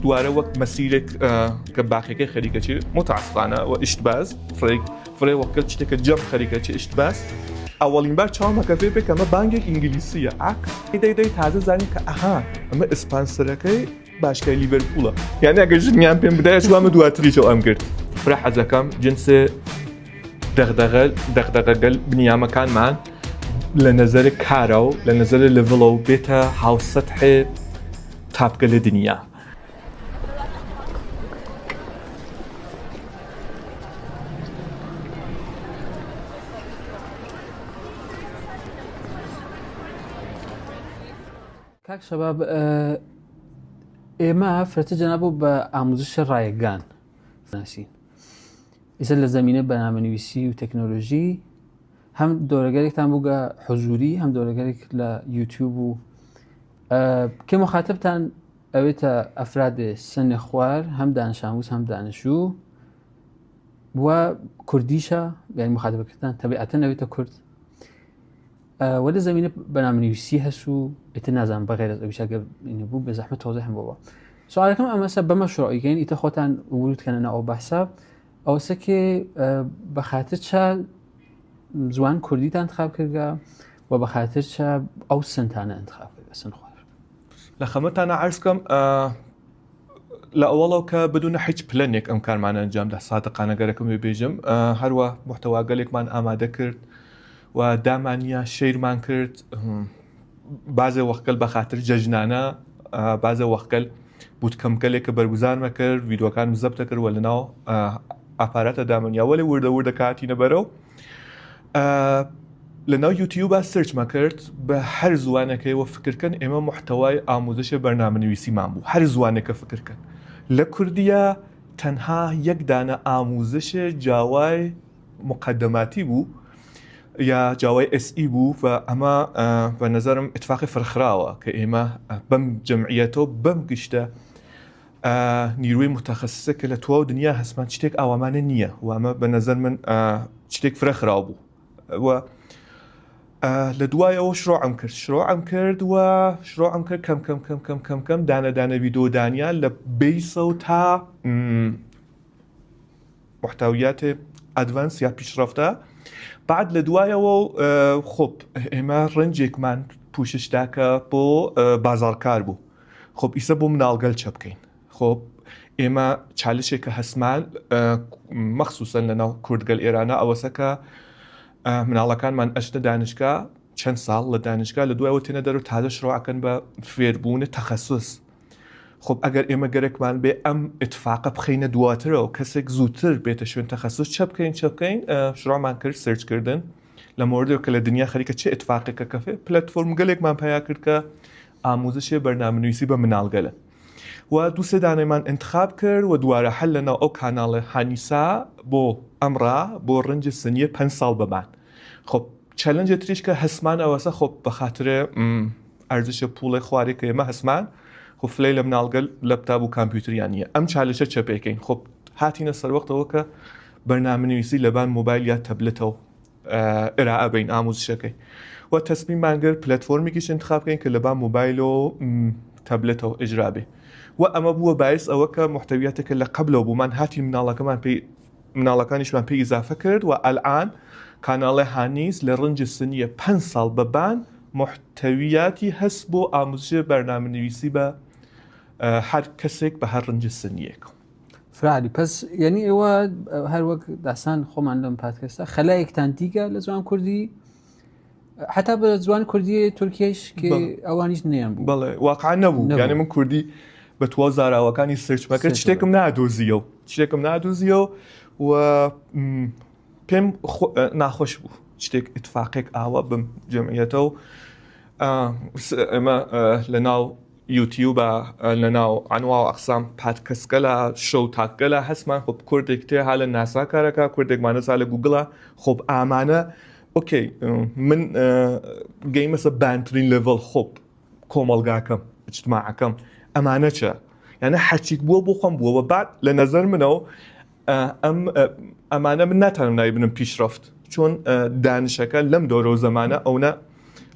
دوارە وەک مەسیرێک کە باقیەکەی خەریکەچی متعاسفانە و ئیشتباز فڕێ وەکەل شتێکە جەم خەریکەچی ئیشتباز ئەوەڵین بار چاومەکە پێ بێک ئەمە بانگێک ئینگلیسیە دەی تازە زانین کە ئەها ئەمە ئسپانسەرەکەی باشکای لیڤەرپوڵە یعنی ئەگەر ژنیان پێم بدایە وامە دواتریشەوە ئەم کرد فرە حەزەکەم جنسێ دەغدەغەگەل بنیامەکانمان لە نەزەرە کارە و لە نەزەرە لەڤڵە و بێتە هاوسەتحێ تاپگە لە دنیا. کاک شەباب ئێمە فرەتە جەنابوو بە ئاموزشە ڕایگان ناسین ئیسە لە زەمینە بەنامەنویسی و تەکنۆلۆژی هەم دۆرەگەرێکتان بووگە حضوری هەم دۆرەگەرێک لە یوتیوب و کە مخاتبتان ئەوێتە ئەفرادێ سنە خوار هەم دانشاموز هەم دانشجوو وە کوردیشە یعنی مخاتبەکەتان تەبیعەتەن ئەوێتە کورد وە لە زەمینە بەنامەنویسی هەست و ئیتر نازانم بەغێر ئەز ئەویش ئەگەر بوو بە زەحمەت تۆزەحم بۆەوە سوالەکەم ئەمەسە بە مەشروعیکەین ئیتە خۆتان ورودکەنە ئەو بەحسا ئەوسە کێ بەخاتر چا زوان کوردیتان انتخاب کردگە و بەخاتر چا ئەو سنتانە انتخاب کردگە سن خوار لە خەمەتانە عەرزکەم لە ئەوڵەوە کە بدونە هیچ پلەنێک ئەم کارمانە ئەنجام دا سادقانەگەرەکەم وێ بێژم هەروە محتەواگەلێکمان ئامادە کرد و دامانیە شەیرمان کرد بازێ وەختگەل بەخاتر جەژنانە بازێ وەختگەل بوتکەمگەلێک کە بەرگوزارمە کرد ڤیدۆکانم زەبتە کرد وە لەناو ئاپاراتە دامەنیاوە لێ وردە کاتینە بەرەو لەناو یوتیوبە سرچمە کرد بە هەر زوانەکەیەوە فکرکەن ئێمە محتەوای ئاموزشە بەرنامەنویسیمان بوو هەر زوانێکە فکرکەن لە کوردیە تەنها یەک دانە ئاموزشە جاوای مقدماتی بوو یا جاوای SE بوو و ئەمە بە نەزەرم ئتفاقی فرخراوە کە ئێمە بەم جەمعیەتەوە بەم گشتە نیروی متەخەسسە کە لە تواو دنیا هەسمان شتێک ئاوامانە نییە و ئەمە بە نەزەر من شتێک فرەخراو بوو و لە دوایەوە شڕۆعم کرد و شڕۆعم کرد کەم دانە ڤیدۆدانیان لە بیسە تا محتویات ئەدڤانس یا پیشرەفتە بعد لە دوایەوە خۆب ئێمە ڕەنجێکمان پوششداکە بۆ بازارکار بوو خۆب ئیسە بۆ مناڵگەل چە بکەین خۆب ئێمە چالشێکە هەسمان مەخسوسەن لەناو کوردگەل ئێرانە ئەوەسەکە مناڵەکانمان ئەشتە دانشگا چەند ساڵ لە دانشگا لە دوایەوە تێنە دەرەوە تازە شڕۆعەکەن بە فێربوونە تەخەسوس خۆب ئەگەر ئێمە گەرەکمان بێ ئەم ئتفاقە بخەینە دواترەوە کەسێک زووتر بێتە شوێن تەخەسوس چە بکەین شڕۆمان کرد سرچکردن لە مۆردێک کە لە دنیا خەریکە چه ئتفاقێکە کەفێ پلەتفۆرم گەلێکمان پیا کرد کە ئاموزشی بەرنامەنویسی بە مناڵگەلە و دووسێ دانەیمان انتخاب کرد و دوارە هەل لەناو ئەو کاناڵە هانیسا بۆ ئەمڕا بۆ ڕەنجی سنیە 5 ساڵ بەمان خۆب چەلەنجە تریش کە هەسمان ئەوەسە خۆب بەخاترە ئەرزشە پوڵی خوارێک کە ئێمە هەسمان خۆ فلەی لە مناڵگەل لەپتاب و کامپیوتریان نییە ئەم چالشە چەپێکەین خۆب هاتینە سەروەختەوە کە بەرنامەنویسی لەبان مۆبایل یا تەبلێتەوە ئێرائەبین ئاموزشەکەی و تەسمیمانگەر پلەتفۆرمێکیش انتخاب بکەین کە لەبان مۆبایل و تەبلێتەوە ئیجرابێ و ئەمە بووە باعث ئەوە کە محتەویاتێکە لە قەبلەوە بوومان هاتی مناڵەکانیشمان پێی ئیزافە کرد و ئەلعان کاناڵی هانیس لە ڕەنجی سنیە 5 ساڵ بەبان محتەویاتی هەست بۆ ئاموزشی بەرنامەنویسی بە هەر کەسێک بە هەر ڕەنجی سنیەک فرعلی پس یعنی ئێوە هەر وەک داسان خۆمان لەم پادکەستە خەلایەکتان دیکە لە زوان کوردی حتا بە زوان کوردی تورکیش کە ئەوانیش نیان بوو بەڵێ واقعا نەبوو یعنی من کوردی بە توا زاراوەکانی سرچمەکە شتێکم نادۆزیەوە و پێم ناخۆش بوو شتێک ئتفاقێک ئاوە بم جەمعیەتەوە ئێمە لە ناو یوتیوبە لە ناو ئەنواع و ئەقسام پادکەستکە لە شەو تاکگە لە هەسمان خۆب کوردێک تێ ها لە ناسا کارەکە کوردێکمانە سا لە گوگڵە خۆب ئامانە ئۆکەی من گەیمەسە بانترین لێڤڵ خۆب کۆمەڵگاکەم اجتماعەکەم ئەمانە چە یعنی هەرچیت بووە بۆ خۆم بووەوە بعد لە نەزەر منەوە ئەمانە من ناتوانم ناوی بنم پیشرەفت چۆن دانشەکە لەم دۆرە و زەمانە ئەوە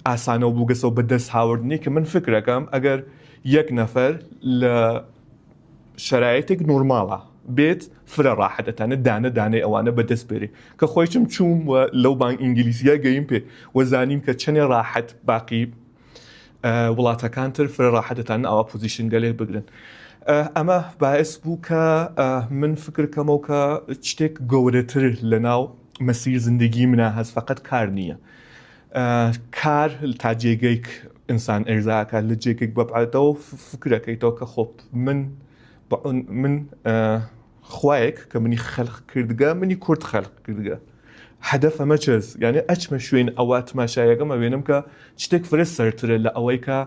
ئاسانەوە بووگەسەوە بە دەست هاوردنی کە من فکرەکەم ئەگەر یەک نەفەر لە شرایطێک نۆرماڵە بێت فرە ڕاحەتەتانە دانەی ئەوانە بەدەست بێرێ کە خۆیشم چووم و لەو بانگ ئینگلیسیە گەیم پێ وەزانیم کە چەندێ ڕاحەت باقی وڵاتەکانتر فرە ڕاحەتەتان ئەوە پۆزیشن گەلێ بگرن. ئەمە باعث بوو کە من فکرکەمەوە کە شتێک گەورەتر لە ناو مەسیر زندگی منە هەست فقط کار نییە. کار تا جێگەیک ئینسان ئێرزاکە لە جێگێک بەبعاتەوە فکرەکەیتەوە کە خۆپ من خوایەک کە منی خەلق کردگە منی کورد خەلق کردگە هەدەف ئەمە چێز یعنی ئەچمە شوێن ئەوە تماشایەکەمە وێنم کە شتێک فرە سەرترە لە ئەوەی کە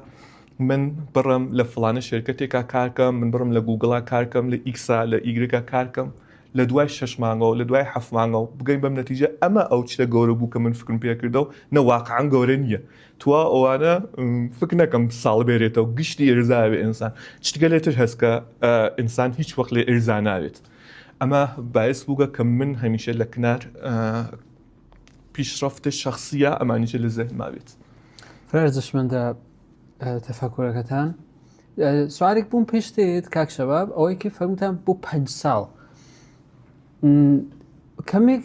من بڕم لە فڵانە شرکتێکا کارکەم من بڕم لە گوگڵا کارکەم لە ئیکسا لە ئیگرێکا کارکەم لە دوای 6 مانگەوە لە دوای 7 مانگەوە بگەین بەم نەتیجە ئەمە ئەو چتە گەورە بوو کە من فکرم پێ کردە و نەواقعان گەورە نییە تووا ئەوانە فکر نەکەم ساڵ بێرێتەوە گشتی ئێرزاوێ ئینسان شتگەلێتر هەست کە ئینسان هیچ وەخت لێ ئێرزا ناوێت ئەمە باعث بووگە کە من هەمیشە لە کنار پیشرەفتە شخصیە ئەمانیشە لە زەهن ماوێت. فرەرزشمەندە تەفەکوورەکەتان سوارێک بووم پێشتێت کاک شەباب ئەوەی کە فەرموتان بۆ 5 ساڵ کەمێک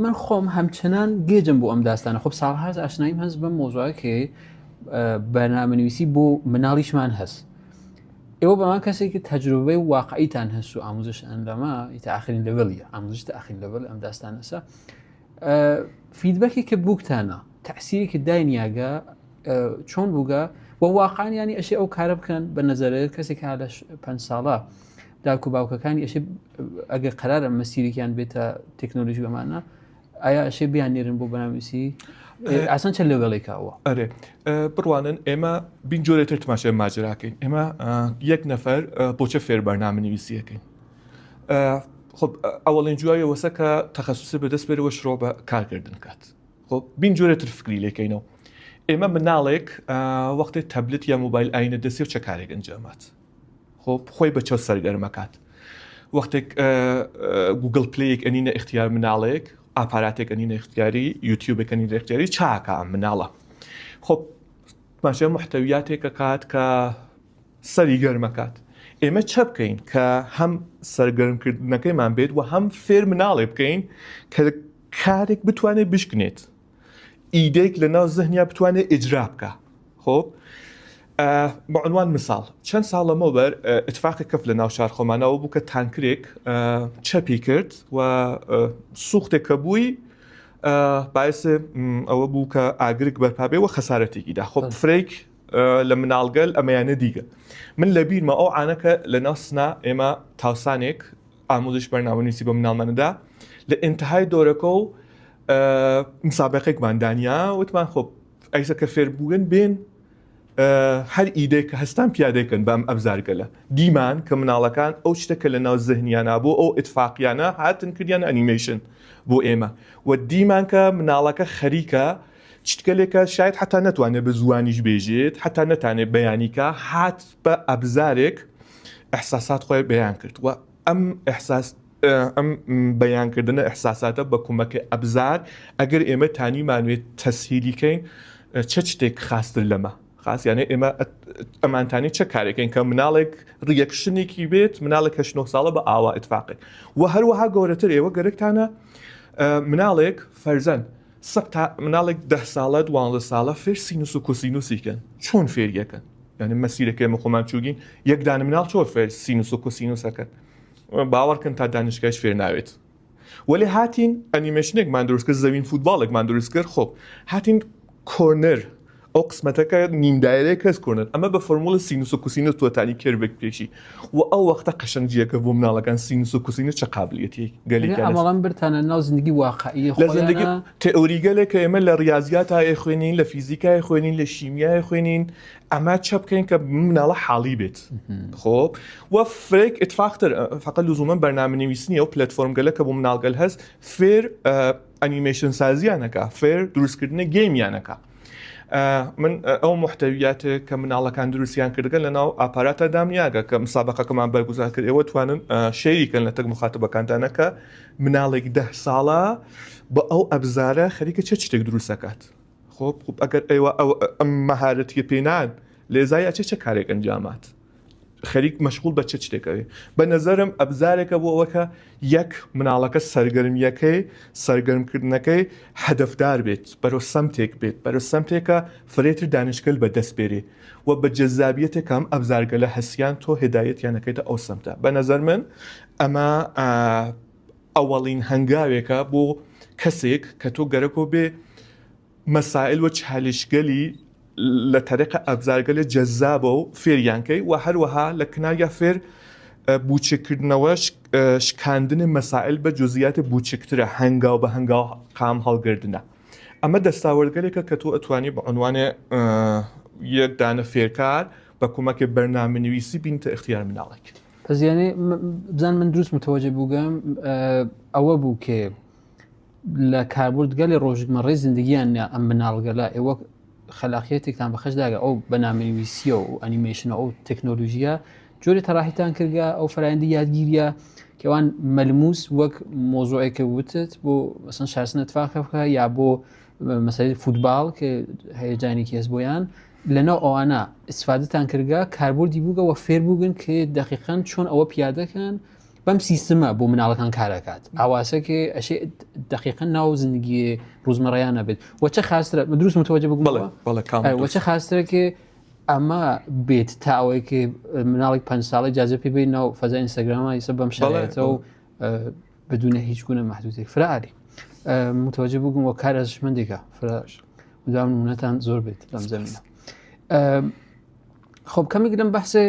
من خۆم هەمچنان گێجم بۆ ئەم داستانە خۆب ساڵ هەز ئاشناییم هەست بەم مۆزوعەکە بەرنامەنویسی بۆ مناڵیشمان هەست ئێوە بەمان کەسێکی تەجروبەی واقعیتان هەست و ئاموزش ئەندەما ئیتا ئاخرین لەڤڵیە ئاموزش تا ئاخرین لەڤڵ ئەم داستانەسە فیدبەکی کە بووکتانە تەعسیرێکی داینیاگە چۆن بووگە و واقعان ینی ئەشێ ئەو کارە بکەن بە نەزەرێت کەسێک لە 5 ساڵە داکو باوکەکانی ئەشێ ئەگەر قەرارە مەسیرێکیان بێتە تەکنۆلۆژی بەمانە ئایا ئەشێ بیانێرن بۆ بەنامویسی ئاسان چەند لەڤڵێکەوە ئەرێ بڕوانن ئێمە بین جۆرێتر تماشای ماجراکەین ئێمە یەک نەفەر بۆچە فێر بەرنامەنویسیەکەین خب ئەوەڵین جوایە وەسە کە تەخەسوسی بەدەست بێرەوە شڕۆ بە کارکردن کات خب بین جۆرێتر فکری لێکەینەوە ئێمە مناڵێک وەختی تەبلت یا موبایل ئاینە دەستی و چه کارێک ئەنجامات خب خۆی بە چۆ سەرگەرمەکات وەختێک گوگل پلیک ئەنینە اختیار مناڵێک ئاپاراتێک ئەنینە اختیاری یوتیوبێک ئەنینە اختیاری چاکە ئەم مناڵە خب ماشێ محتەویاتێکە کات کە سەری گەرمەکات ئێمە چە بکەین کە هەم سەرگەرمکردنەکەیمان بێت و هەم فێر مناڵێ بکەین کە کارێک بتوانێت بشکنێت ئیدێک لە ناو زەهنیا بتوانێت ئیجرا بکە خۆ بەعنوان مثال چەند ساڵ لەمەوبەر اتفاقی کەف لە ناو شار خۆمانەوە بوو کە تانکرێک چەپی کرد و سوختێک کە بووی باعث ئەوە بوو کە ئاگرێک بەرپابێ و خەسارەتێکیدا خۆ فرێک لە مناڵگەل ئەمەیانە دیگە من لە بیرمە ئەو عانەکە لە ناو سنا ئێمە تاوسانێک ئاموزش بەرنامەنویسی بە مناڵمانەدا لە ئینتهای دۆرەکە و مسابقێکمان دانیا وتمان خۆ ئەیسە کە فێر بووگن بێن هەر ئیدەی کە هەستان پیادەکەن بەم ئەبزارگەلە دیمان کە مناڵەکان ئەو شتەکە لە ناو زەهنیانە بۆ ئەو ئتفاقیانە هاتن کردیان ئەنیمەیشن بۆ ئێمە و دیمان کە مناڵەکە خەریکە شتگەلێکە شاید حتا نەتوانێت بە زوانیش بێژێت حتا نەتانێت بەیانیکە هات بە ئەبزارێک ئەحساسات خۆی بەیان کرد و ئەم ئەم بەیانکردنە ئەحساساتە بە کۆمەکە ئەبزار ئەگەر ئێمە تانیمانوێت تەسهیلیکەین چه شتێک خاستر لەمە خاصیانە ئێمە ئەمانتانی چه کارێکین کە مناڵێک ڕیەکشنێکی بێت مناڵێک 9 ساڵە بە ئاوا ئتفاقێک و هەروەها گەورەتر ئێوە گەرەکتانە مناڵێک فەرزەن مناڵێک 10 ساڵە 12 ساڵە فێر سینوس و کۆسینوسیکەن چۆن فێریەکەن یعنی مەسیرەکە ئێمە خۆمان چووگین یەک دانە مناڵ چۆن فێر سینوس و کۆسینوسەکەن باوەڕکەن تا دانشگاهش فێر ناوێت وەلی هاتین ئەنیمێشنێکمان دروست کرد زەوین فوتباڵێکمان دروست کرد خۆ هاتین کۆرنەر ئەو قسمەتەکە نیمدایرەیە کەس کۆرنەر ئەمە بە فۆرمولە سینوس و کوسینوس تۆتانی کێربێک پێشی و ئەو وەختە قەشەنگیەکە بۆ مناڵەکان سینوس و کوسینوس چه قابلیەتی گەلێک ئەمەڵام برتانە ناو زندگی واقعی لە زندگی تئۆری گەلێک کە ئێمە لە ریاضیاتە خوێنین لە فیزیکای خوێنین لە شیمیای خوێنین ئەمە چە بکەین کە مناڵە حاڵی بێت خۆ و فرێک اتفاقتر فقط لزومەن بەرنامەنویسنی ئەو پلەتفۆرم گەلە کە بۆ مناڵگەل هەست فێر ئەنیمێشن سازیانەکە فێر دروستکردنە گەیمیانەکە من ئەو محتەویاتە کە مناڵەکان دروستیان کردگەن لە ناو ئاپاراتە دامنیاگە کە مسابقەکەمان بەرگوزار کرد ئێوە توانن شەیریکەن لە تەک مخاتبەکانتانە کە مناڵێک 10 ساڵە بە ئەو ئەبزارە خەریکە چه شتێک دروستەکات خۆ ئەگەر ئێوە ئەم مەهارەتیە پێنان لێزای ئەچێ چه کارێک ئەنجامات خەریک مەشغول بە چ شتێکەوێ بە نەزەرم ئەبزارێکە بۆ ئەوەکە یەک مناڵەکە سەرگەرمکردنەکەی هەدەفدار بێت بەرەو سەمتێک بێت بەرەو سەمتێکە فرێتر دانیشتگەل بەدەست بێرێ و بە جەزابیەتێکم ئەبزارگە لە هەسیان تۆ هدایەتیانەکەیتە ئەو سەمتە بە نەزەر من ئەمە ئەوەڵین هەنگاوێکە بۆ کەسێک کە تۆ گەرەکۆ بێ مەسائل و چالشگەلی لە تەرێقە ئەبزارگەلە جەزابە و فێریانکەی و هەروەها لە کنایە فێر بوچکردنەوە شکاندنی مەسائل بە جزئیاتی بوچکترە هەنگاو بە هەنگاو قام هەڵگردنە ئەمە دەستاوەرگەلێکە کە تۆ ئەتوانی بە عنوانێ یەک دانە فێرکار بە کۆمەکی بەرنامەنویسی بینتە اختیار مناڵێک پەزیانێ بزان من دروست متوەجه بووگەم ئەوە بوو کێ لە کاربردگەلی ڕۆژگمەڕێی زیندگییان ئەم مناڵگەلە ئێوە خەلاقیەتێکتان بەخەشداگە ئەو بەنامەنویسیە و ئەنیمێشنە ئەو تەکنۆلۆژیە جۆری تەڕاحیتان کردگە ئەو فەرایندی یادگیریە کەوان مەلموس وەک مۆزوعێکە وتت بۆ مەسەن شارستنە اتفاقە بکە یا بۆ مەسەلەی فوتباڵ کە هەیەجانێکی هەست بۆیان لەناو ئەوانە استفادەتان کردگە کاربردی بووگە و فێر بووگن کە دەقیقەن چۆن ئەوە پیادەکەن بەم سیستمە بۆ مناڵەکان کارەکات ئاواسەکە ئەشێ دقیقا ناو زندگی ڕوزمەڕەیانە بێت وەچە خاسترە دروست متوەجه بگوم وەچە خاسترەکە ئەمە بێت تا ئەوەی کە مناڵێک 5 ساڵی جازە پێ بێت ناو فەزای ئینستاگرامە ئیسە بەم شایەتەوە و بدونە هیچ گونە مەحدودێک فراری متوەجه بگوم وە کار ئەرزشمەندێکە فراش مدام نمونەتان زۆر بێت لەم زەمینە خۆب کەمێک لەم بەحسێ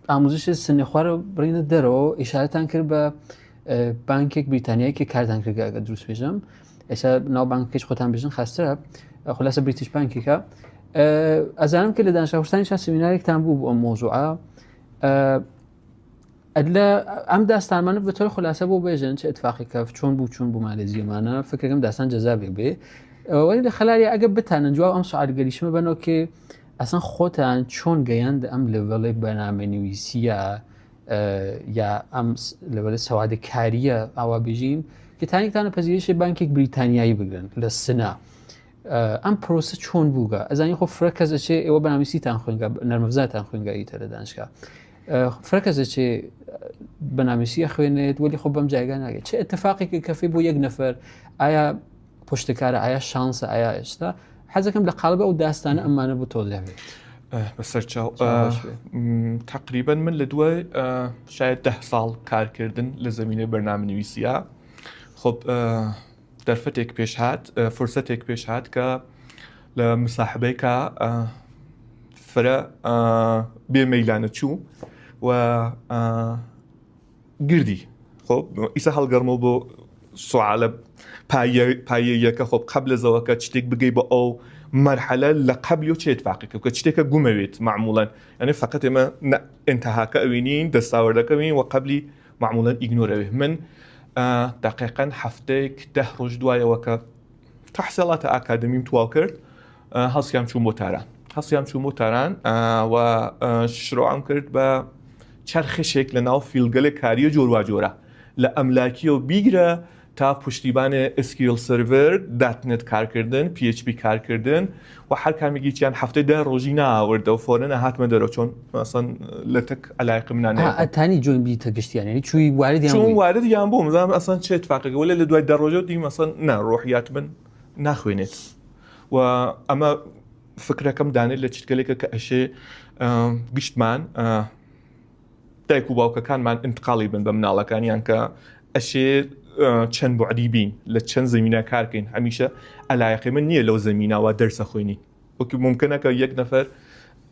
ئاموزش سنی خوارە بڕینە دەرەوە ئیشارەتان کرد بە بانکێک بریتانیایی کە کارتان کردگە ئەگەر دروست بێژم ئێستا ناو بانکێک خۆتان بێژن خاسترە خلاصە بریتیش بانکێکە ئەزانم کە لە دانیشتوانی سمینارێکتان بوو بۆ ئەم مۆزوعە ئەم داستانمانە بەتۆی خلاصە بۆ بێژن چه اتفاقێکە چۆن بوو مالێزیەمانە فکرەکەم داستان جەزابێک بێ وەلی لە خەلاریە ئەگە بتانن جواب ئەم سوالگەریشمە بنەوە کە ئەسان خۆتان چۆن گەیاند ئەم لەڤەڵی بەنامەنویسیە یا ئەم لەڤەڵی سەوادە کاریە ئاوا بژین کە تانێکتانە پەزیرشی بانکێک بریتانیایی بگرن لە سنا ئەم پرۆسە چۆن بووگە ئەزانی خۆ فرە کەسەچێ ئێوە بەنامەنویسیتان خوێنگە نەرمەفزاتان خوێنگاییتە لە دانشگا فرە کەسەچێ بەنامەنویسیە خوێنێت وەلی خۆ بەم جایگا ناگێت چه اتفاقێکی کەفی بۆ یەک نەفەر ئایا پشتکارە ئایا شانسە ئایا ئێستا حەزەکەم لە قالبە ئەو داستانە ئەمانە بۆ تۆزێ بێت بەسەرچاو تقریبا من لە دوای شاید 10 ساڵ کارکردن لە زمینەی بەرنامەنویسیە خۆب دەرفەتێک پێش هات فرسەتێک پێش هات کە لە مساحبەیەکە فرە بێمەیلانە چوو و گردی خۆب ئیسا هەڵگەڕمەوە بۆ سوالە پایەیەکە خۆب قبل لەزەوەکە شتێک بگەی بە ئەو مرحلە لە قبلی و چێ اتفاقێکە کە شتێکە گومەوێت معمولاً یعنی فقط ئێمە ئینتەهاکە ئەوینین دەستاوەردەکەوین و قبلی معمولاً ئیگنۆرەوێ من دقیقاً هەفتەیەک 10 ڕۆژ دوایەوە کە تەحسیڵاتە ئاکادمیم تواو کرد هەڵسیام چوو بۆ تاران و شروعام کرد بە چەرخشێک لە ناو فیلگەلە کاریە جۆرواجۆرە لە ئەملاکیە و بیگرە تا پشتیبانە SQL سرڤەر داتنێت کارکردن PHP کارکردن و هەر کامێکیان هەفتەی 10 ڕۆژی ناوەردە و فۆرن هاتمە دەرەوە چۆن مەسەن لە تەک ئەلایقم نانێت ئەتانی جۆین بیتە گشتیان چووی واردیان بوو مزانم ئەسان چێت اتفاقێکە وەلە لە دوای 10 ڕۆژە دی مەسەن ڕۆحیات من ناخوێنێت و ئەمە فکرەکەم دانێت لە چیتگەلێکە کە ئەشێ گشتمان دایک و باوکەکانمان انتقاڵی بن بە مناڵەکانیان کە ئەشێ چەند بوعدی بین لە چەند زمینە کارکەین هەمیشە ئەلایقی من نییە لەو زمینەوە دەرسە خوێنی وەکی ممکنە کە یەک نەفەر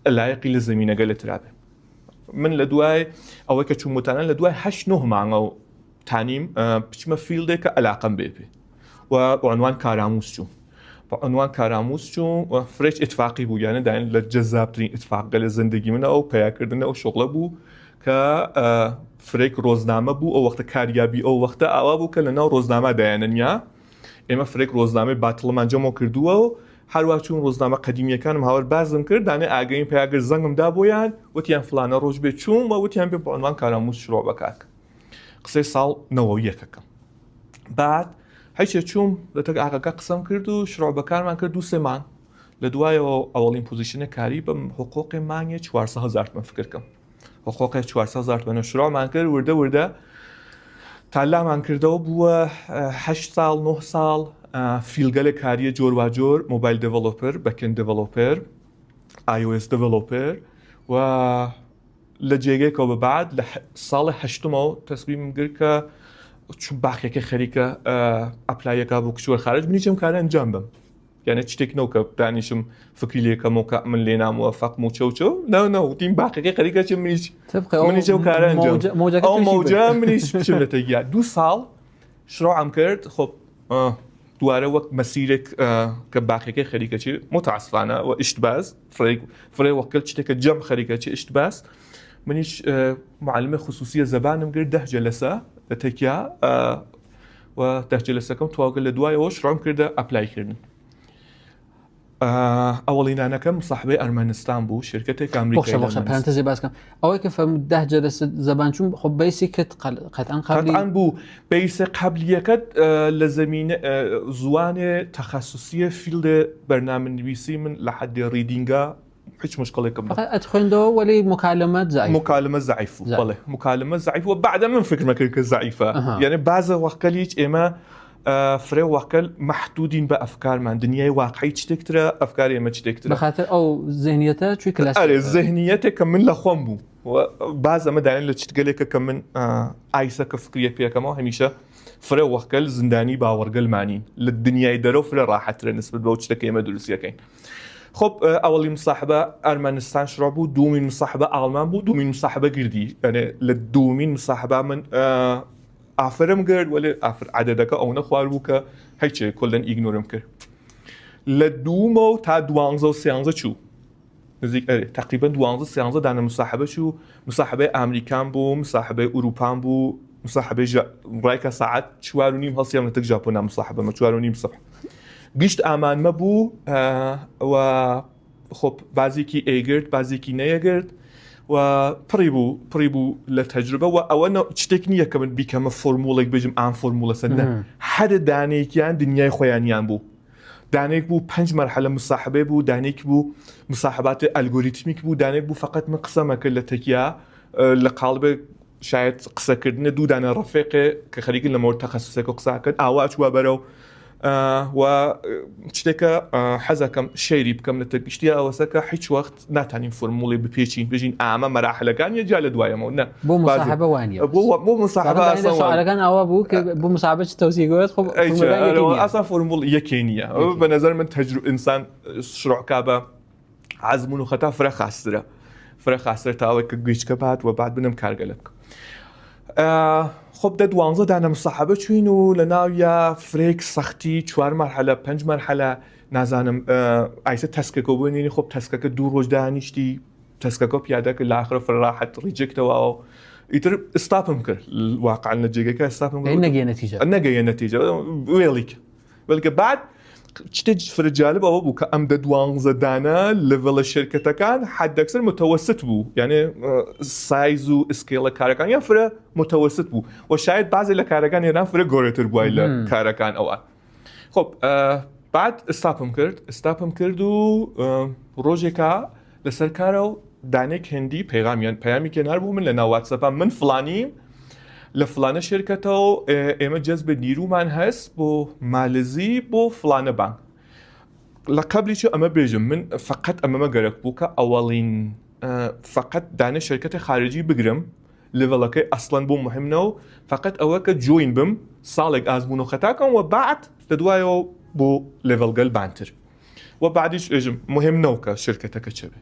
ئەلایقی لە زمینەگە لە ترابێ من لە دوای ئەوەی کە چوومتانە لە دوای 8 مانگە و تانیم بچمە فیلدێکە ئەلاقەم بێ و بەعنوان کاراموس چوون و فرێش اتفاقی بوو یانە داین لە جەزابترین اتفاقگە لە زندگی منە ئەو پیاکردنە ئەو شغلە بوو کە فرێک ڕۆزنامە بوو ئەو وەختە کاریابی ئەو وەختە ئاوا بوو کە لە ناو ڕۆزنامە دایانەنیا ئێمە فرێک ڕۆزنامەی باتڵمان جەمەوە کردووە و هەروە چوون ڕۆزنامە قەدیمیەکانم هاوار بازم کرد دانێ ئاگەین پیاگر زەنگمدا بۆیان وتیان فلانە ڕۆژ بێت چوون و وتیان پێ بەعنوان کاراموس شروع بکات قسەی ساڵ 91 بعد هیچ چوم لە تەک ئاگەکە قسەم کرد و شروع بەکارمان کرد 2 مانگ لە دوایەوە ئەوڵین پۆزیشنە کاری بەم حقوقی مانگی 400,000 من فکرکەم حقوق 400,000 تومن شروعمان کرد وردە تالامان کردەوە بووە 8 ساڵ 9 ساڵ فیلگەلە کاریە جۆر وا جۆر مۆبایل دڤلۆپەر بەکەند دڤلۆپەر iOS دڤلۆپەر و لە جێگەیەکەوە بەبعد لە ساڵی هەشتمەوە تەسبیمم کرد کە چون باخێکە خەریکە ئەپلایەکە بۆ کشووە خارج بنیچم کارە ئەنجام بم یعنی شتێک نەوکە دانیشم فکری لێکەمەوە کە من لێ ناموە فەقم و چەوچەو نەوتیم باخەکەی خەریکە چ منیش کارە ئەنجام ئەو مەوجە منیش بچم لە تەگیا 2 ساڵ شروعم کرد خۆ دوارە وەک مەسیرێک کە باخەکەی خەریکە چی متعاسفانە و ئیشتباز فرێ وەکل شتێکە جەم خەریکە چی ئیشتباز منیش معلمە خصوصیە زەبانم کرد 10 جەلسە لە تەکیا و 10 جەلسەکەم تواوگە لە دوایەوە شروعم کردە ئەپلایکردن ئەوڵینانەکە مصاحبەی ئەرمەنستان بوو شرکتێک ئەمریکایی پرانتزی باسکەم ئەوەی کە فەرموو 10 جەلسە زەبان چوون خۆ بیسیکت قەتعاً بوو بیسە قبلیەکەت لە زمینە زوانێ تەخەسوسیە فیلدە بەرنامەنویسی من لە حەدی ریدینگە هیچ مشكلة أتخندو ولي مكالمات ضعيفة مكالمة ضعيفة والله مكالمة ضعيفة وبعد من فكر ما كنت ضعيفة يعني بعض وقتليش إما فري وقت محدودين بأفكار من دنيا واقعي تشتكترا أفكاري ما تشتكترا بخاطر أو ذهنيته شو كلاس ذهنيته كمن لخوامبو وبعض ما دعني لتشتغلك كمن عايزة كفكرية فيها كمان هميشة فري وقت زنداني باورقل معنين للدنيا يدرو فري راحت نسبة بوجتك ما درسيا كين خب أولي مصاحبة أرمنستان شروع بو دومين مصاحبة ألمان بو دومين مصاحبة قردي يعني للدومين مصاحبة من أفرم قرد ولا أفر عددك أو نخوار بوكا هيك كلن إيجنورم كر للدومو تا دوانزة وسيانزة شو نزيك تقريبا دوانزة سيانزة دانا مصاحبة شو مصاحبة أمريكان بو مصاحبة أوروبان بو مصاحبة رايكا ساعات شوارونيم هالسيام نتك جابونا مصاحبة ما شوارونيم صبح گشت ئامان مەبوو و خۆ بازێکی ئەیگرت بازێکی نەیەگرت و پڕی بوو لە تەجروبە و ئەوە شتێک نییە کە من بیکەمە فۆرموڵێک بژم ئام فۆرموڵە سەنە هەر دانەیەکیان دنیای خۆیانیان بوو دانێک بوو 5 مەرحلە مصاحبە بوو دانێک بوو مصاحباتی ئەلگۆریتمیک بوو دانێک بوو فقط من قسەمەکە لە تەکیا لە قاڵبێ شاید قسەکردنە دوو دانە ڕەفێقێ کە خەریکن لە مۆرد تەخەسوسێک و قساکەن ئاوا چوە بەرەو و شتێکە حەزەکەم شەیری بکەم لە تەگشتیە ئەوەسەکە هیچ وەخت ناتانین فۆرموڵی بپێچین بژین ئامە مەراحلەکان یەجا لە دوایەمەوە نە بۆ مصاحبە وانە بۆ مصاحبە سوالەکان ئەوە بوو کە بۆ مصاحبە چ تەوسیگوێت خۆ ئاسان فۆرموڵ یەکێ نییە بە نەزەر من ئینسان شروعکا بە عەزمون و خەتا فرە خاسترە تاوەی کە گوێچکە بات و بعد بنم کارگەلە خب ده 12 دانە مصاحبە چوین و لە ناویە فرێک سەختی 4 مەرحلە 5 مەرحلە نازانم ئایسە تەسکەکە بوونێنی خۆب تەسکەکە 2 ڕۆژ دانیشتی تەسکەکە پیادەکە لاخرە فڕاحەت ڕیجێکتەوە ئیتر ئستاپم کرد واقعاً لە جێگەکە ئستاپم نەگەیە نەتیجە وێڵیک بەڵکە بعد شتێک فرە جالب ئەوە بوو کە ئەم دە 12 دانە لڤڵە شرکەتەکان حدەکسەر متەوەست بوو یعنی سایز و ئسکێڵە کارەکان یان فرە متەوەست بوو و شاید بازێ لە کارەکان هێنان فرە گەورەتر بووای لە کارەکان ئەوە خۆب بعد ئستاپم کرد و ڕۆژێکە لەسەر کارەوە دانێک هەندی پەیامی کێنار بوو من لە ناو واتسەپە من فلانیم لە فلانە شرکەتەوە ئێمە جەزبە نیرومان هەست بۆ مالزی بۆ فلانە بانک لە قبلیش ئەمە بێژم من فقط ئەمەمە گەرەک بوو کە ئەوەڵین فقط دانە شرکەتی خارجی بگرم لڤڵەکەی ئەسڵەن بۆ مهمنەوە فقط ئەوە کە جوین بم ساڵێک ئازمون و خەتاکەم و بعد لە دوایەوە بۆ لڤڵگەل بانتر و بعدیش ئێژم مهم نەوکە شرکەتەکە چ بێ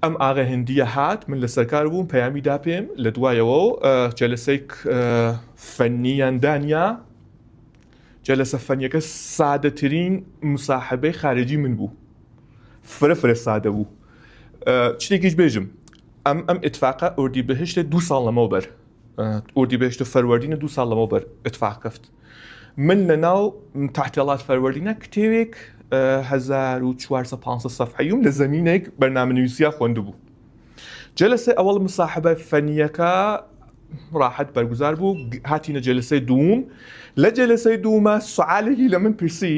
ئەم ئاغا هەندیە هات من لە سەرکار بووم پەیامی دا پێم لە دوایەوە جەلسەیەک فەنییان دانیا جەلسە فەنیەکە سادەترین مصاحبەی خارجی من بوو فرە سادە بوو شتێکیش بێژم ئەم ئتفاقە ئوردیبەهشتە 2 ساڵ لەمەوە بەر ئوردیبەهشتە فەروەردینە 2 ساڵ لەمەوە بەر ئتفاق کەفت من لەناو تحتیڵات فەروەردینە کتێوێک 1400 صفحەیوم لە زەمینێک بەرنامەنویسیە خوێندبوو جەلسەی ئەوەڵ مصاحبە فەنیەکە ڕاحەت بەرگوزار بوو هاتینە جەلسەی دووم لە جەلسەی دوومە سوالێکی لە من پرسی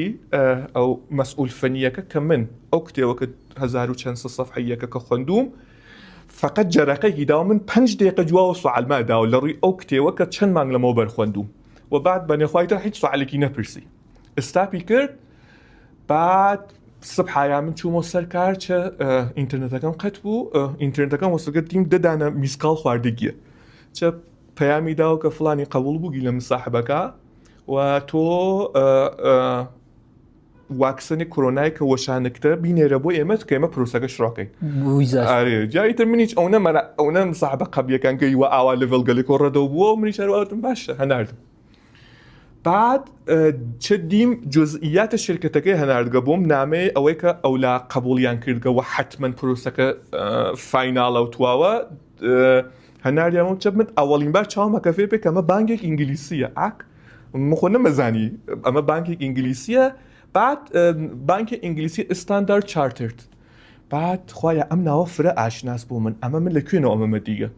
ئەو مەسئول فەنیەکە کە من ئەو کتێوەکە 1400 صفحەیەکە کە خوێندوم فقط جەرەقەیەکی داوە من 5 دقیقە جواوە سوالما داوە لە ڕووی ئەو کتێوە کە چەند مانگ لەمەوە بەرخوەندوم و بعد بە نێخوایتر هیچ سوالێکی نەپرسی ئستاپی کرد بعد سبحایا من چوومە سەر کار چە ئینتەرنێتەکەم قەت بوو ئینتەرنێتەکەم وەسەگەتیم دەدانە میسکاڵ خواردگیە چە پەیامی داوە کە فڵانی قبول بووگی لە مصاحبەکە و تۆ واکسنی کۆرۆنای کە وەشانکتە بینێرە بۆ ئێمە کە ئێمە پرۆسەکە شڕاکەین جایتر منیش ئەوە مصاحبە قەبلیەکان کە وە ئاوا لەڤڵ گەلێکۆ ڕەدەو بووە و منیش هەروەتم باشە هەناردم بعد چ دیم جزئیاتە شرکەتەکەی هەناردگە بۆم نامەیە ئەوەی کە ئەولا قبولیان کردگەوە حتمما پرۆسەکە فایناڵە و تواوە هەناریان چ من ئەوەڵین بار چاومەکە فێ پێ کەمە بانکێک ئینگلیسیە ئاک مخۆ نەمەزانی ئەمە بانکێک ئینگلیسیە بعد بانکی ئینگلیسی ئستاندارد چارترد بعد خوایە ئەم ناوە فرە ئاشناس بۆ من ئەمە من لەکوێنەوە ئەمەمە دیگە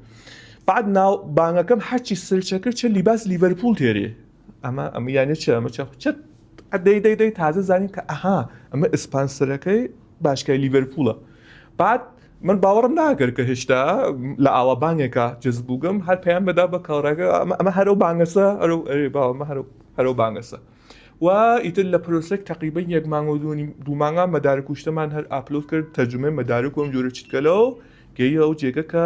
بعد ناو بانگەکەم هەرچی سرچە کرد چە لیباس لیڤەرپول تێرێ ئەمە یانە چ ئەمە چ دەی تازە زانین کە ئەها ئەمە ئسپانسەرەکەی باشکای لیڤەرپولە بعد من باوەڕم ناکرد کە هێشتا لە ئاوا بانگێکە جز بووگەم هەر پێیان بەدا بە کاڕێگە ئەمە هەرو بانگەسە باوەمە هەرو بانگەسە و ئیتر لە پرۆسێک تقریبا 1 مانگ و 2 مانگا مەدارک کوشتەمان هەر ئاپلۆد کرد تەرجمەی مەدارک و ئەم جۆرە چیتکەلەوە گەیە ئەو جێگە کە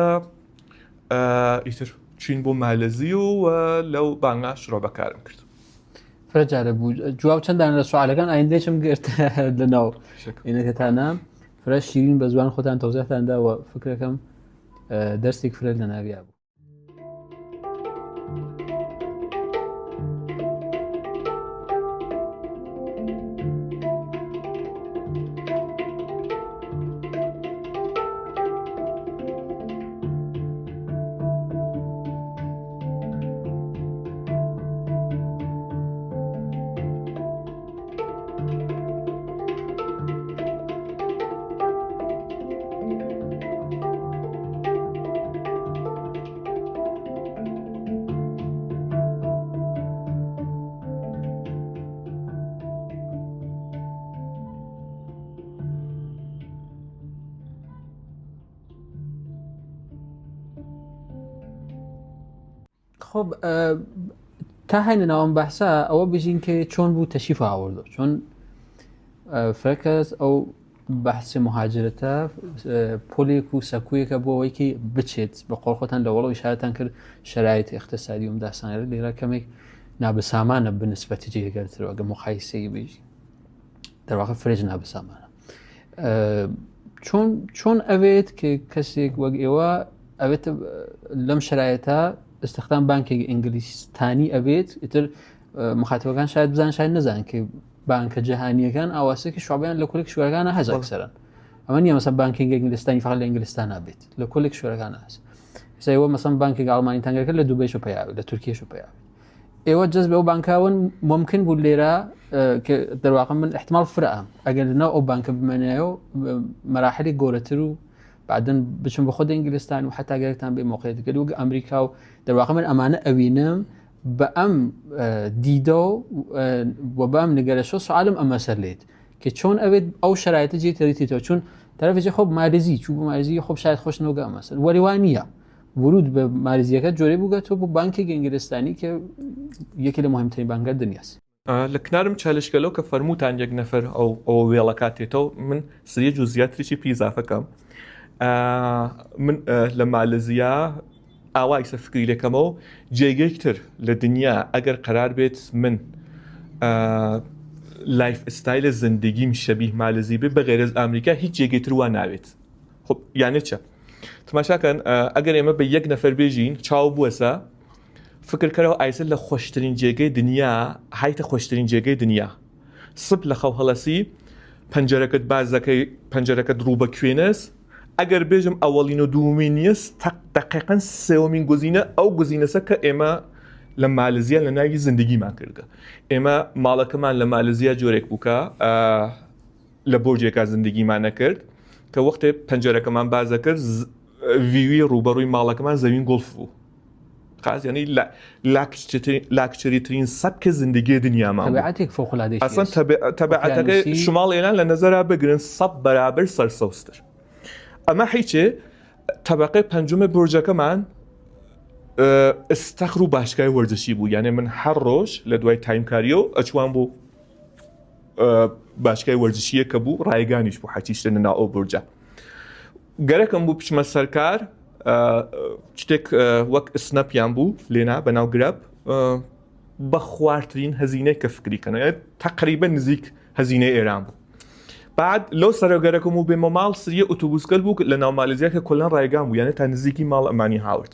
ئیتر چین بۆ مالەزی و لەو بانگا شڕۆ بەکارم کرد فرەجارە بوو جواب چەندان لە سوالەکان ئایندەیەکم گرت لەناو ئینەکەتانە فرە شیرین بە زوان خۆتان تەوزیحتاندا و فکرەکەم دەرسێک فرە لە ناویا بوو خب تا هەینە ناوەم بەحسا ئەوە بژین کە چۆن بوو تەشریف ئاوردۆ چۆن فرەکەس ئەو بەحسی مهاجرەتە پۆلێک و سەکوویەکە بۆ ئەوەیکی بچێت بە قۆڵ خۆتان لە وەڵەوەی شارەتان کرد شەرایەتی اقتصادی و مداسانێت لێرە کەمێک نابسامانە بنسبەتی جێگەرترەوە ئەگە مقایسەی بێژی دەرواقع فرێژ نابسامانە چۆن ئەوێت کە کەسێک وەک ئێوە ئەوێت لەم شەرایەتە استخدام بانکێک ئینگلیستانی ئەبێت ئیتر مخاتبەکان شاید بزان شاید نەزان کە بانکە جەهانیەکان ئاواسەیەکی شعبیان لە کۆلێک شوێرەکانە هەز ئەکسەرن ئەمە نییە مەسەڵەن بانکێک ئینگلیستانی فقط لە ئینگلیستان نابێت لە کۆلێک شوێرەکانە هەست ئێستا ئێوە مەسەڵەن بانکێک ئاڵمانی تەنگەکە لە دووبەیش پیاوێت لە تورکیەش پیاوێت ئێوە جەزب ئەو بانکاون ممکن بوو لێرە کە دەرواقع من احتمال فرەم ئەگەر لەناو ئەو بانکە بمێنایەوە مەراحلی گەورەتر و بعدن بچم بە خۆد ئینگلیستان و حتا گەرێکتان بێ موقعیت گەل و ئەمریکا و دەرواقع من ئەمانە ئەوینم بە ئەم دیدە و بە ئەم نگەرەشە سوالم ئەمە سەر لێت کە چۆن ئەوێت ئەو شرایطە جێ تەریتیتەوە چون تەرەفێکی خۆ مالزی چوو بۆ مالزی خۆ شاید خۆش نەوەگە ئەمەسەر وەریوانە ورود بە مالزیەکە جۆرە بووگەتەوە بۆ بانکێک ئینگلیستانی کە یەکی لە مهمترین بانکە دنیاست لە کنارم چالشکەلەوە کە فەرمووتان یەک نەفەر ئەو وێڵەکە تێتەوە من سریە جوزیاتریی پیزافەکەم من لە مالزیە ئاوایسە فکری لەکەمەوە جێگەیەکتر لە دنیا ئەگەر قرار بێت من لایف ئستایلە زندگیم شەبیه مالزی بێ بەغێر از ئەمریکا هیچ جێگەیتر وا ناوێت خب یانە چە تماشاکەن ئەگەر ئێمە بە یەک نەفەر بێژین چاو بووەسە فکرکەرەوە ئایسە لە خۆشترین جێگەی دنیا هایتە خۆشترین جێگەی دنیا سب لە خەو هەڵەسی پەنجەرەکەت بازەکەی پەنجەرەکەت ڕوو بە کوێنەس ئەگەر بێژم ئەوەڵین و دوومین نیست دقیقاً سێوەمین گزینە ئەو گزینەسە کە ئێمە لە مالزیە لە ناوی زندگیمان کردگە ئێمە ماڵەکەمان لە مالزیە جۆرێک بووکە لە بۆرجێکا زندگیمان نەکرد کە وەختێ پەنجەرەکەمان بازە کرد ڤیوی ڕوبەڕووی ماڵەکەمان زەوین گۆڵف بوو خاص ینی لاکچریترین سبکە زندگی دنیامان تەبیعەتێک فۆقڵادەیە ئەسڵەن تەبیعەتەکە شماڵ ئێران لە نەزەرا بگرن سەد بەرابەر سەرسەوزتر ئەمە هیچێ طبقه پنجم برجەکەمان ئستەخر و باشگای وەرزشی بوو، یعنی من هەر ڕۆژ لە دوای تایمکاریەوە ئەچوان بۆ باشگای وەرزشیە کە بوو ڕایگانیش بوو حەتیشتە ناو ئەو برجە. گەرەکەم بوو پچمە سەرکار شتێک وەک ئسنەپیان بوو لێنا بەناو گرەب بە خواردترین هەزینەی کە فکریکەن تقریبا نزیک هەزینەی ئێران بوو. بعد لەو سەرۆگەرەکەم و بێمە ماڵ سریە ئۆتۆبوسگەل بوو لە ناو مالێزیا کە کۆلان ڕایگان بوو، یانە تا نزیکی ماڵ ئەمانی هاورد.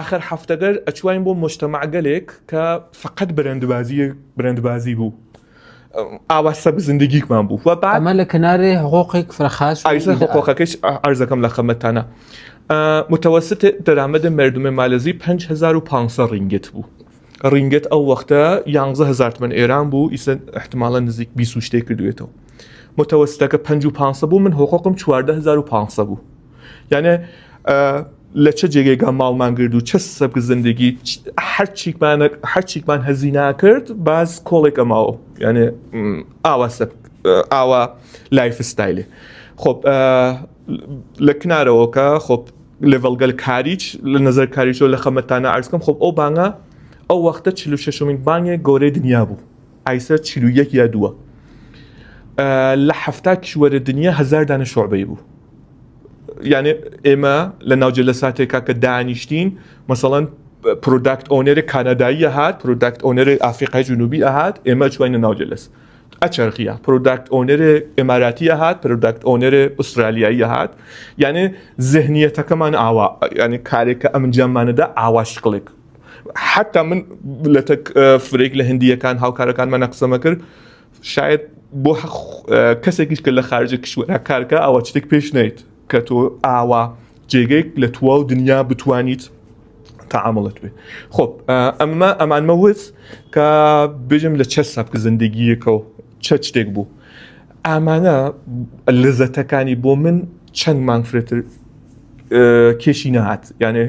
آخر هەفتەگەر ئەچوین بۆ مجتەمەعگەلێک کە فقط برەندبازی بوو. ئاواسە بە زندگیکمان بوو و بعد ئەمە لە کەنارێ حقوقێک فرەخاس ئایسە حقوقەکەش عەرزەکەم لە خەمەتانە. متوسط دەرامەدە مردمە مالێزی 5500 ڕینگێت بوو. ڕینگێت ئەو وەختە 11000 تمەن ئێران بوو، ئیسە احتماڵەن نزیک 20 شتێک کردوێتەوە. متوسطەکە 5500 بوو، من حقوقم 14500 بوو. یعنی لە چه جێگەیگا ماڵمان گرد و چه سەبک زندگی هەرچیکمان هەزینا کرد باز کۆڵێک ئەماوە، یعنی ئاوا لایف ستایلێ. خۆب لە کنارەوەکە خۆب لێڤەڵگەل کاریچ لە نەزەر کاریچەوە لە خەمەتانە عەرزکەم خۆب ئەو بانگە ئەو وەختە 46مین بانگێک گەورەی دنیا بوو، ئایسە 41 یا 2 لە 70 کیشوەرە دنیا 1000 دانە شۆعبەی بوو. یعنی ئێمە لە ناو جەلەساتێکا کە دانیشتین مەسەڵەن پرۆداکت ئۆنەرێک کانادایی هات، پرۆداکت ئۆنەرێک ئافریقای جنوبی ئەهات، ئێمە چوینە ناو جەلەس ئەچەرخیە، پرۆداکت ئۆنەرێک ئێماراتیە هات، پرۆداکت ئۆنەرێک ئوسترالیایی هات. یعنی ذهنیەتەکەمان ئاوا، یعنی کارێک کە ئەمنجاممانەدا ئاوا شقڵێک. حتا من لە فرێک لە هەندیەکان هاوکارەکانمان قسەمە کرد، شاید بۆ کەسێکیش کە لە خارجە کشوەرە کارکە ئەوە شتێک پێش نەیت کە تۆ ئاوا جێگەیەک لە توا و دنیا بتوانیت تەعامڵت بێ. خۆب ئەمانمە وت کە بێژم لە چە سەبک زندگیەکە و چە شتێک بوو. ئەمانە لەزەتەکانی بۆ من چەند مانگ فرێتر کێشی نەهات، یعنی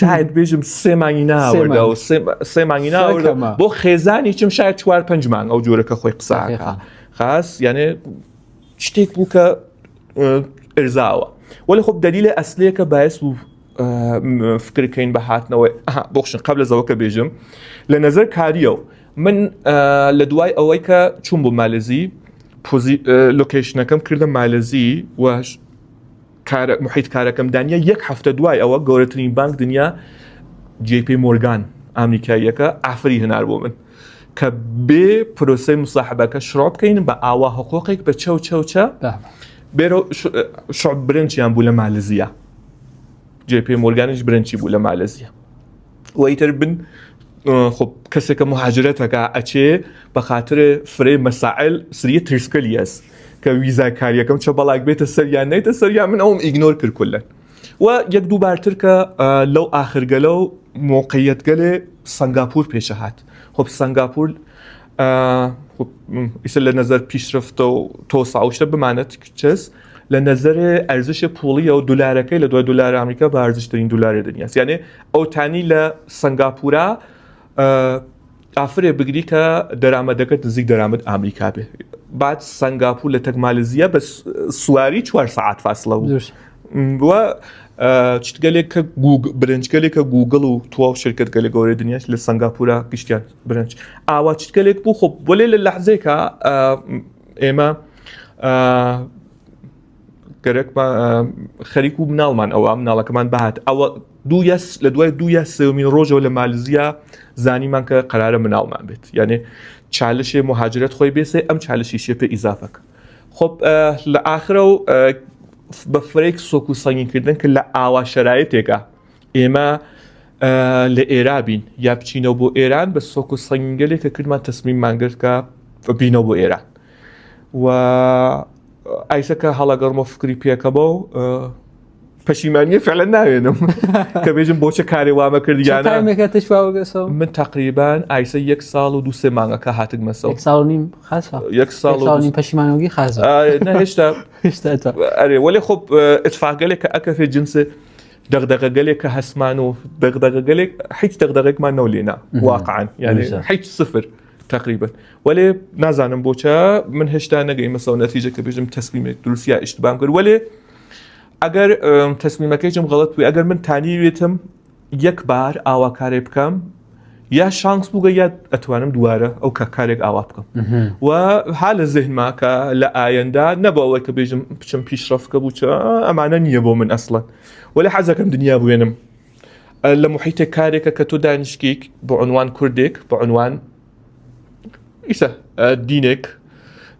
شاید بێژم 3 مانگی ناوەردە و 3 مانگی ناوەردە بۆ خێزانی چم شاید 4-5 مانگ ئەو جۆرەکە خۆی قساکە خاص، یعنی شتێک بوو کە ئەرزاوە. ولی خۆب دلیلە ئەسلەیەکە باعث بوو فکرکەین بە هاتنەوەی بۆخشن قبل لەزەوە کە بێژم لە نەزەر کاریەوە من لە دوای ئەوەی کە چوون بۆ مالێزی لۆکیشنەکەم کردە مالێزی و محیط کارەکەم دانیا 1 هەفتە دوای ئەوە گەورەترین بانک دنیا JP مۆرگان ئامریکاییەکە ئافری هەنار بۆ من کە بێ پرۆسەی مساحبەکە شڕۆ بکەین بە ئاوا حقوقێک بە چەو بێرە شعب برنچیان بوو لە مالێزیە، JP مۆرگانیش برنچی بوو لە مالێزیە. وەیتر بن خۆب کەسێکە مهاجرەتەکە ئەچێ بە خاتر فرێ مەسائل سریە ترسکەلیەس کە ویزای کاریەکەم چە بەڵاک بێتە سەریان نەیتە سەریان من ئەوم ئیگنۆر کرد کولەن. و یەک دوو بارتر کە لەو ئاخرگەلە و موقعیەتگەلێ سنگاپور پێشە هات. خۆب سنگاپور ئیسە لە نەزەر پیشرفتە و تۆساوشتە بمانێت چەس لە نەزەرێ ئەرزشە پوڵیە و دولارەکەی لە دوای دولار ئەمریکا بە ئەرزشترین دولاری دنیاست. یعنی ئەوتانی لە سنگاپورە ئافرێ بگری کە دەرامەدەکەت نزیک دەرامەد ئەمریکا بێ. بعد سنگاپور لە تەک مالێزیە بە سواری 4 ساعت فاصلە بوو. وە چتگەلێک کە برنجگەلێکە گوگل و توا شرکت گەلێک گەورەی دنیاش لە سنگاپورە گشتیان برنج ئاوا چتگەلێک بوو. خۆب بۆلێ لە لەحزێکە ئێمە گەرەکمان خەریک و مناڵمان ئەوە مناڵەکەمان بەهات ئەوە لە دوای 2 سێمین ڕۆژەوە لە مالێزیە زانیمان کە قەرارە مناڵمان بێت، یعنی چالشێ مهاجرەت خۆی بێسێ ئەم چالشیشیە پێ ئیزافەکە. خۆب لە ئاخرە و بە فرێک سۆک و سەنگینکردن کە لە ئاوا شەرایەتێکە ئێمە لە ئێرا بین یا بچینەوە بۆ ئێران بە سۆک و سەنگینگەلێک کە کردمان تەسمیممان گرت کە بینەوە بۆ ئێران و ئایسەکە هەڵەگەڕمە فکری پێکەبە و پەشیمانیە فعلا ناوێنم کە بێژم بۆچە کارێ وامە کردیانە من تقریبان ئایسە 1 ساڵ و 2-3 مانگەکە هاتگمەسەوە 1 ساڵ پەشیمانۆگی خازە هێشتا ئەرێ وەلی خۆب ئتفاقگەلێک کە ئەکەفێ جنسێ دەغدەغەگەلێک کە هەسمان و دەغدەغەگەلێک هیچ دەغدەغێکمان نەو لێنا واقعاً یعنی هیچ سفر تقریبا. وەلێ نازانم بۆچە من هێشتا نەگەیمەسەوە نەتیجە کە بێژم تەسلیمێک دروستیا ئیشتبام کرد. وەلێ ئەگەر تەسمیمەکەیجم غەڵەت بووی ئەگەر من تانیوێتم یەک بار ئاواکارێ بکەم یا شانس بووگە یا ئەتوانم دووارە ئەو کارێک ئاوا بکەم و ها لە زێنما کە لە ئاەندا نەبەوەی کە بێژم بچم پیشڕەفکە بووچە ئەمانە نییە بۆ من ئەسڵەن وەلە حەزەکەم دنیا بوێنم لە محیتێک کارێکە کە تۆ دانیشتێک بۆ عنوان کوردێک بۆ عنوان ئیسە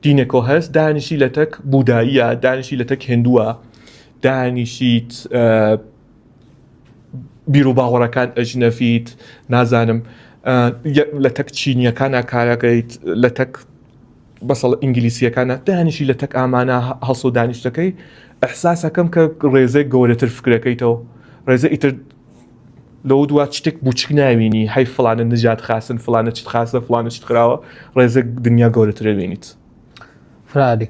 دینێکۆ هەست دانیشی لە تەک بوداییە دانیشی لە تەک هندووە دانیشیت بیر و باوەڕەکان ئەژنەفیت نازانم لە تەک چینیەکانە کارەکەیت لە تەک بەسەڵ ئینگلیسیەکانە دانیشی لە تەک ئامانە هەڵسە و دانیشتەکەی ئەحساسەکەم کە ڕێزەی گەورەتر فکرەکەیتەوە ڕێزە ئیتر لەو دووە شتێک بچک ناوینی هەی فڵانە نجات خاسن فڵانە چت خاسە فڵانە چت خراوە ڕێزە دنیا گەورەترە بینیت فرادی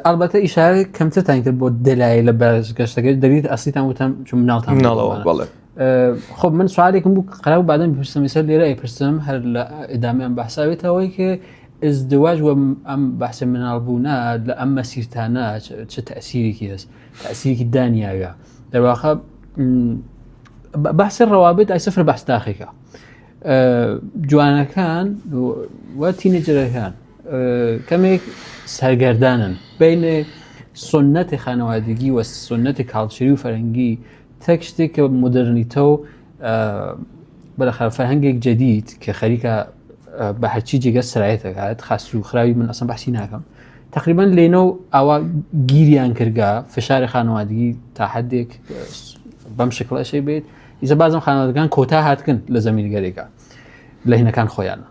ئەلبەتە ئیشارە کەمترتان کرد بۆ دەلایل لە بەرگەشتەکەی دەریت ئەسلیتان وتم چون مناڵەوە بەڵێ خب من سوالێکم بوو قەرا و بعدم بپرسم سەر لێرە ئەیپرسم هەر لە ئیدامیان بەحساوێتەوەی کە ازدواج و ئەم بەحسە مناڵبوونە لە ئەم مەسیرتانە چه تەئسیرێکی هەست تەئسیرێکی دانیاوە دەواخە بەحسە ڕەوابط ئای سەفر بەحس داخێکە جوانەکان و تینێجەرەکان کەمێک سەرگەردانن بینێ سنەتی خانەوادگی و سنەتی کاڵچری و فەرەنگی تەک شتێک کە مدرنیتە و بەرەخەر فەرهەنگێک جەدید کە خەریکە بە هەرچی جێگە سرایەتەکات خاست و خراوی من ئەسڵ بەحسی ناکەم تقریبا لێنە و ئاوا گیریان کردگا فشاری خانەوادگی تا حدێک بەم شکڵەشەی بێت ئیزە بازم خانەوادەکان کۆتا هاتکن لە زەمینگەرێکە لە هینەکان خۆیانە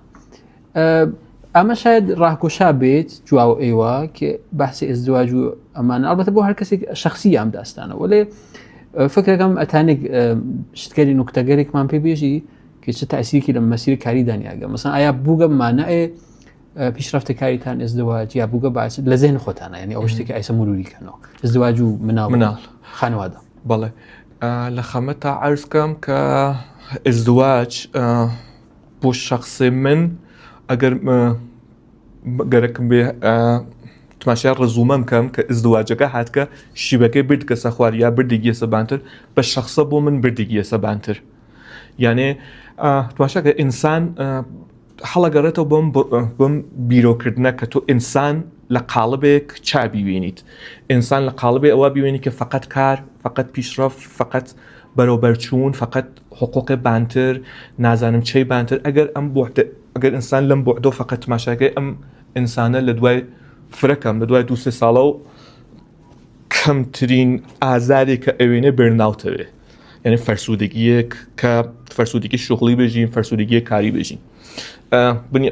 ئەمە شاید ڕاکۆشا بێت جواو ئێوە کە بەحسی ئەزدواج و ئەمانە ئەڵبەتە بۆ هەر کەسێک شەخسی ئەم داستانە وەڵێ فکرەکەم ئەتانێک شتکاری نوکتەگەرێکمان پێ بێژی کە چه تەئسیرێکی لە مەسیری کاری دانیاگە مەسەڵەن ئایا بووگە مانەیە پیشرەفتە کاریتان ئەزدواج یا بووگە باعث لە زێن خۆتانە یعنی ئەو شتێکی ئایسە مروریکەنەوە ئەزدواج و مناڵ خانەوادە بەڵێ لە خەمە تا عەرز بکەم کە ئەزدواج بۆ شەخصی من ئەگەر گەرەکم بێ تماشای ڕزومە بکەم کە ئەزدواجەکە هاتکە شیبەکەی بردکە سەخوار یا بردێکی سەبانتر بە شەخصە بۆ من بردێکی سەبانتر یانێ تماشاکە ئینسان هەڵەگەڕێتەوە بۆم بیرۆکردنە کە تۆ ئینسان لە قاڵبێک چا بیوێنیت ئینسان لە قاڵبێ ئەوە بیوێنی کە فقط کار فقط پیشرەفت فقط بەرەوبەرچوون فقط حقوقی بانتر نازانم چی بانتر ئەگەر ئینسان لەم بۆعدۆ فقط تماشاکەی ئەم ئینسانە لە دوای فرەکەم لە دوای 2-3 ساڵە و کەمترین ئازارێک کە ئەوێنێ بەرناوتەوێ یعنی فەرسوودگیەک کە فەرسوودگی شغلی بێژین فەرسوودگی کاری بێژین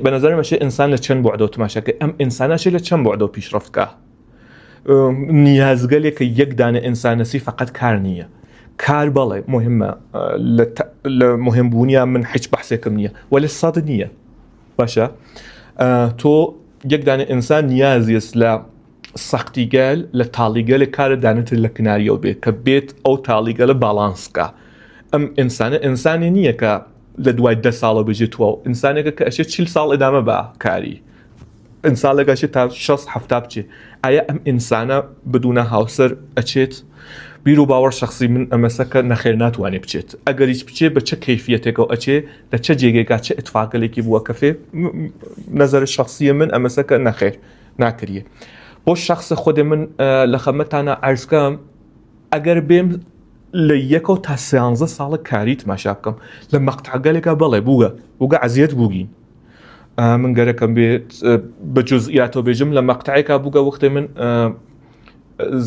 بە نظر مەشێ ئینسان لە چەند بۆعدۆ تماشاکە ئەم ئینسانەشێ لە چەند بۆعدۆ پیشرەفتکە نیازگەلێکە یەک دانە ئینسانەسی فقط کار نییە کار بەڵێ مهمە لە مهمبوونیە من هیچ بەحسێکم نییە وەلە سەد نییە باشە تۆ یەک دانە ئینسان نیازیست لە سەختیگەل لە تاڵیگەلە کارە دانێتر لە کناریەوە بێت کە بێت ئەو تاڵیگەلە باڵانسکە ئەم ئینسانە ئینسانی نییە کە لە دوای 10 ساڵە بژێتەوە ئینسانێکە کە ئەشێت 40 ساڵ ئەدامە بە کاری ئینسانێکەشێت تا 60-70 بچێت ئایا ئەم ئینسانە بدونە هاوسەر ئەچێت بیر و باوەڕ شخصی من ئەمەسەکە نەخێر ناتوانێت بچێت ئەگەر هیچ بچێت بە چه کەیفیەتێکەوە ئەچێ لە چه جێگێکا چه ئتفاقلێکی بووە کەفێ نەزەر شخصیە من ئەمەسەکە نەخێر ناکریە بۆ شخص خودێ من لە خەمەتانە عەرزکەم ئەگەر بێم لە 1 تا 13 ساڵە کاری تماشا بکەم لە مەقتعگەلێکە بەڵێ بووگە عەزیەت بووگین من گەرەکەم بێت بە جزئیاتەوە بێژم لە مەقتعێکا بووگە وەختێ من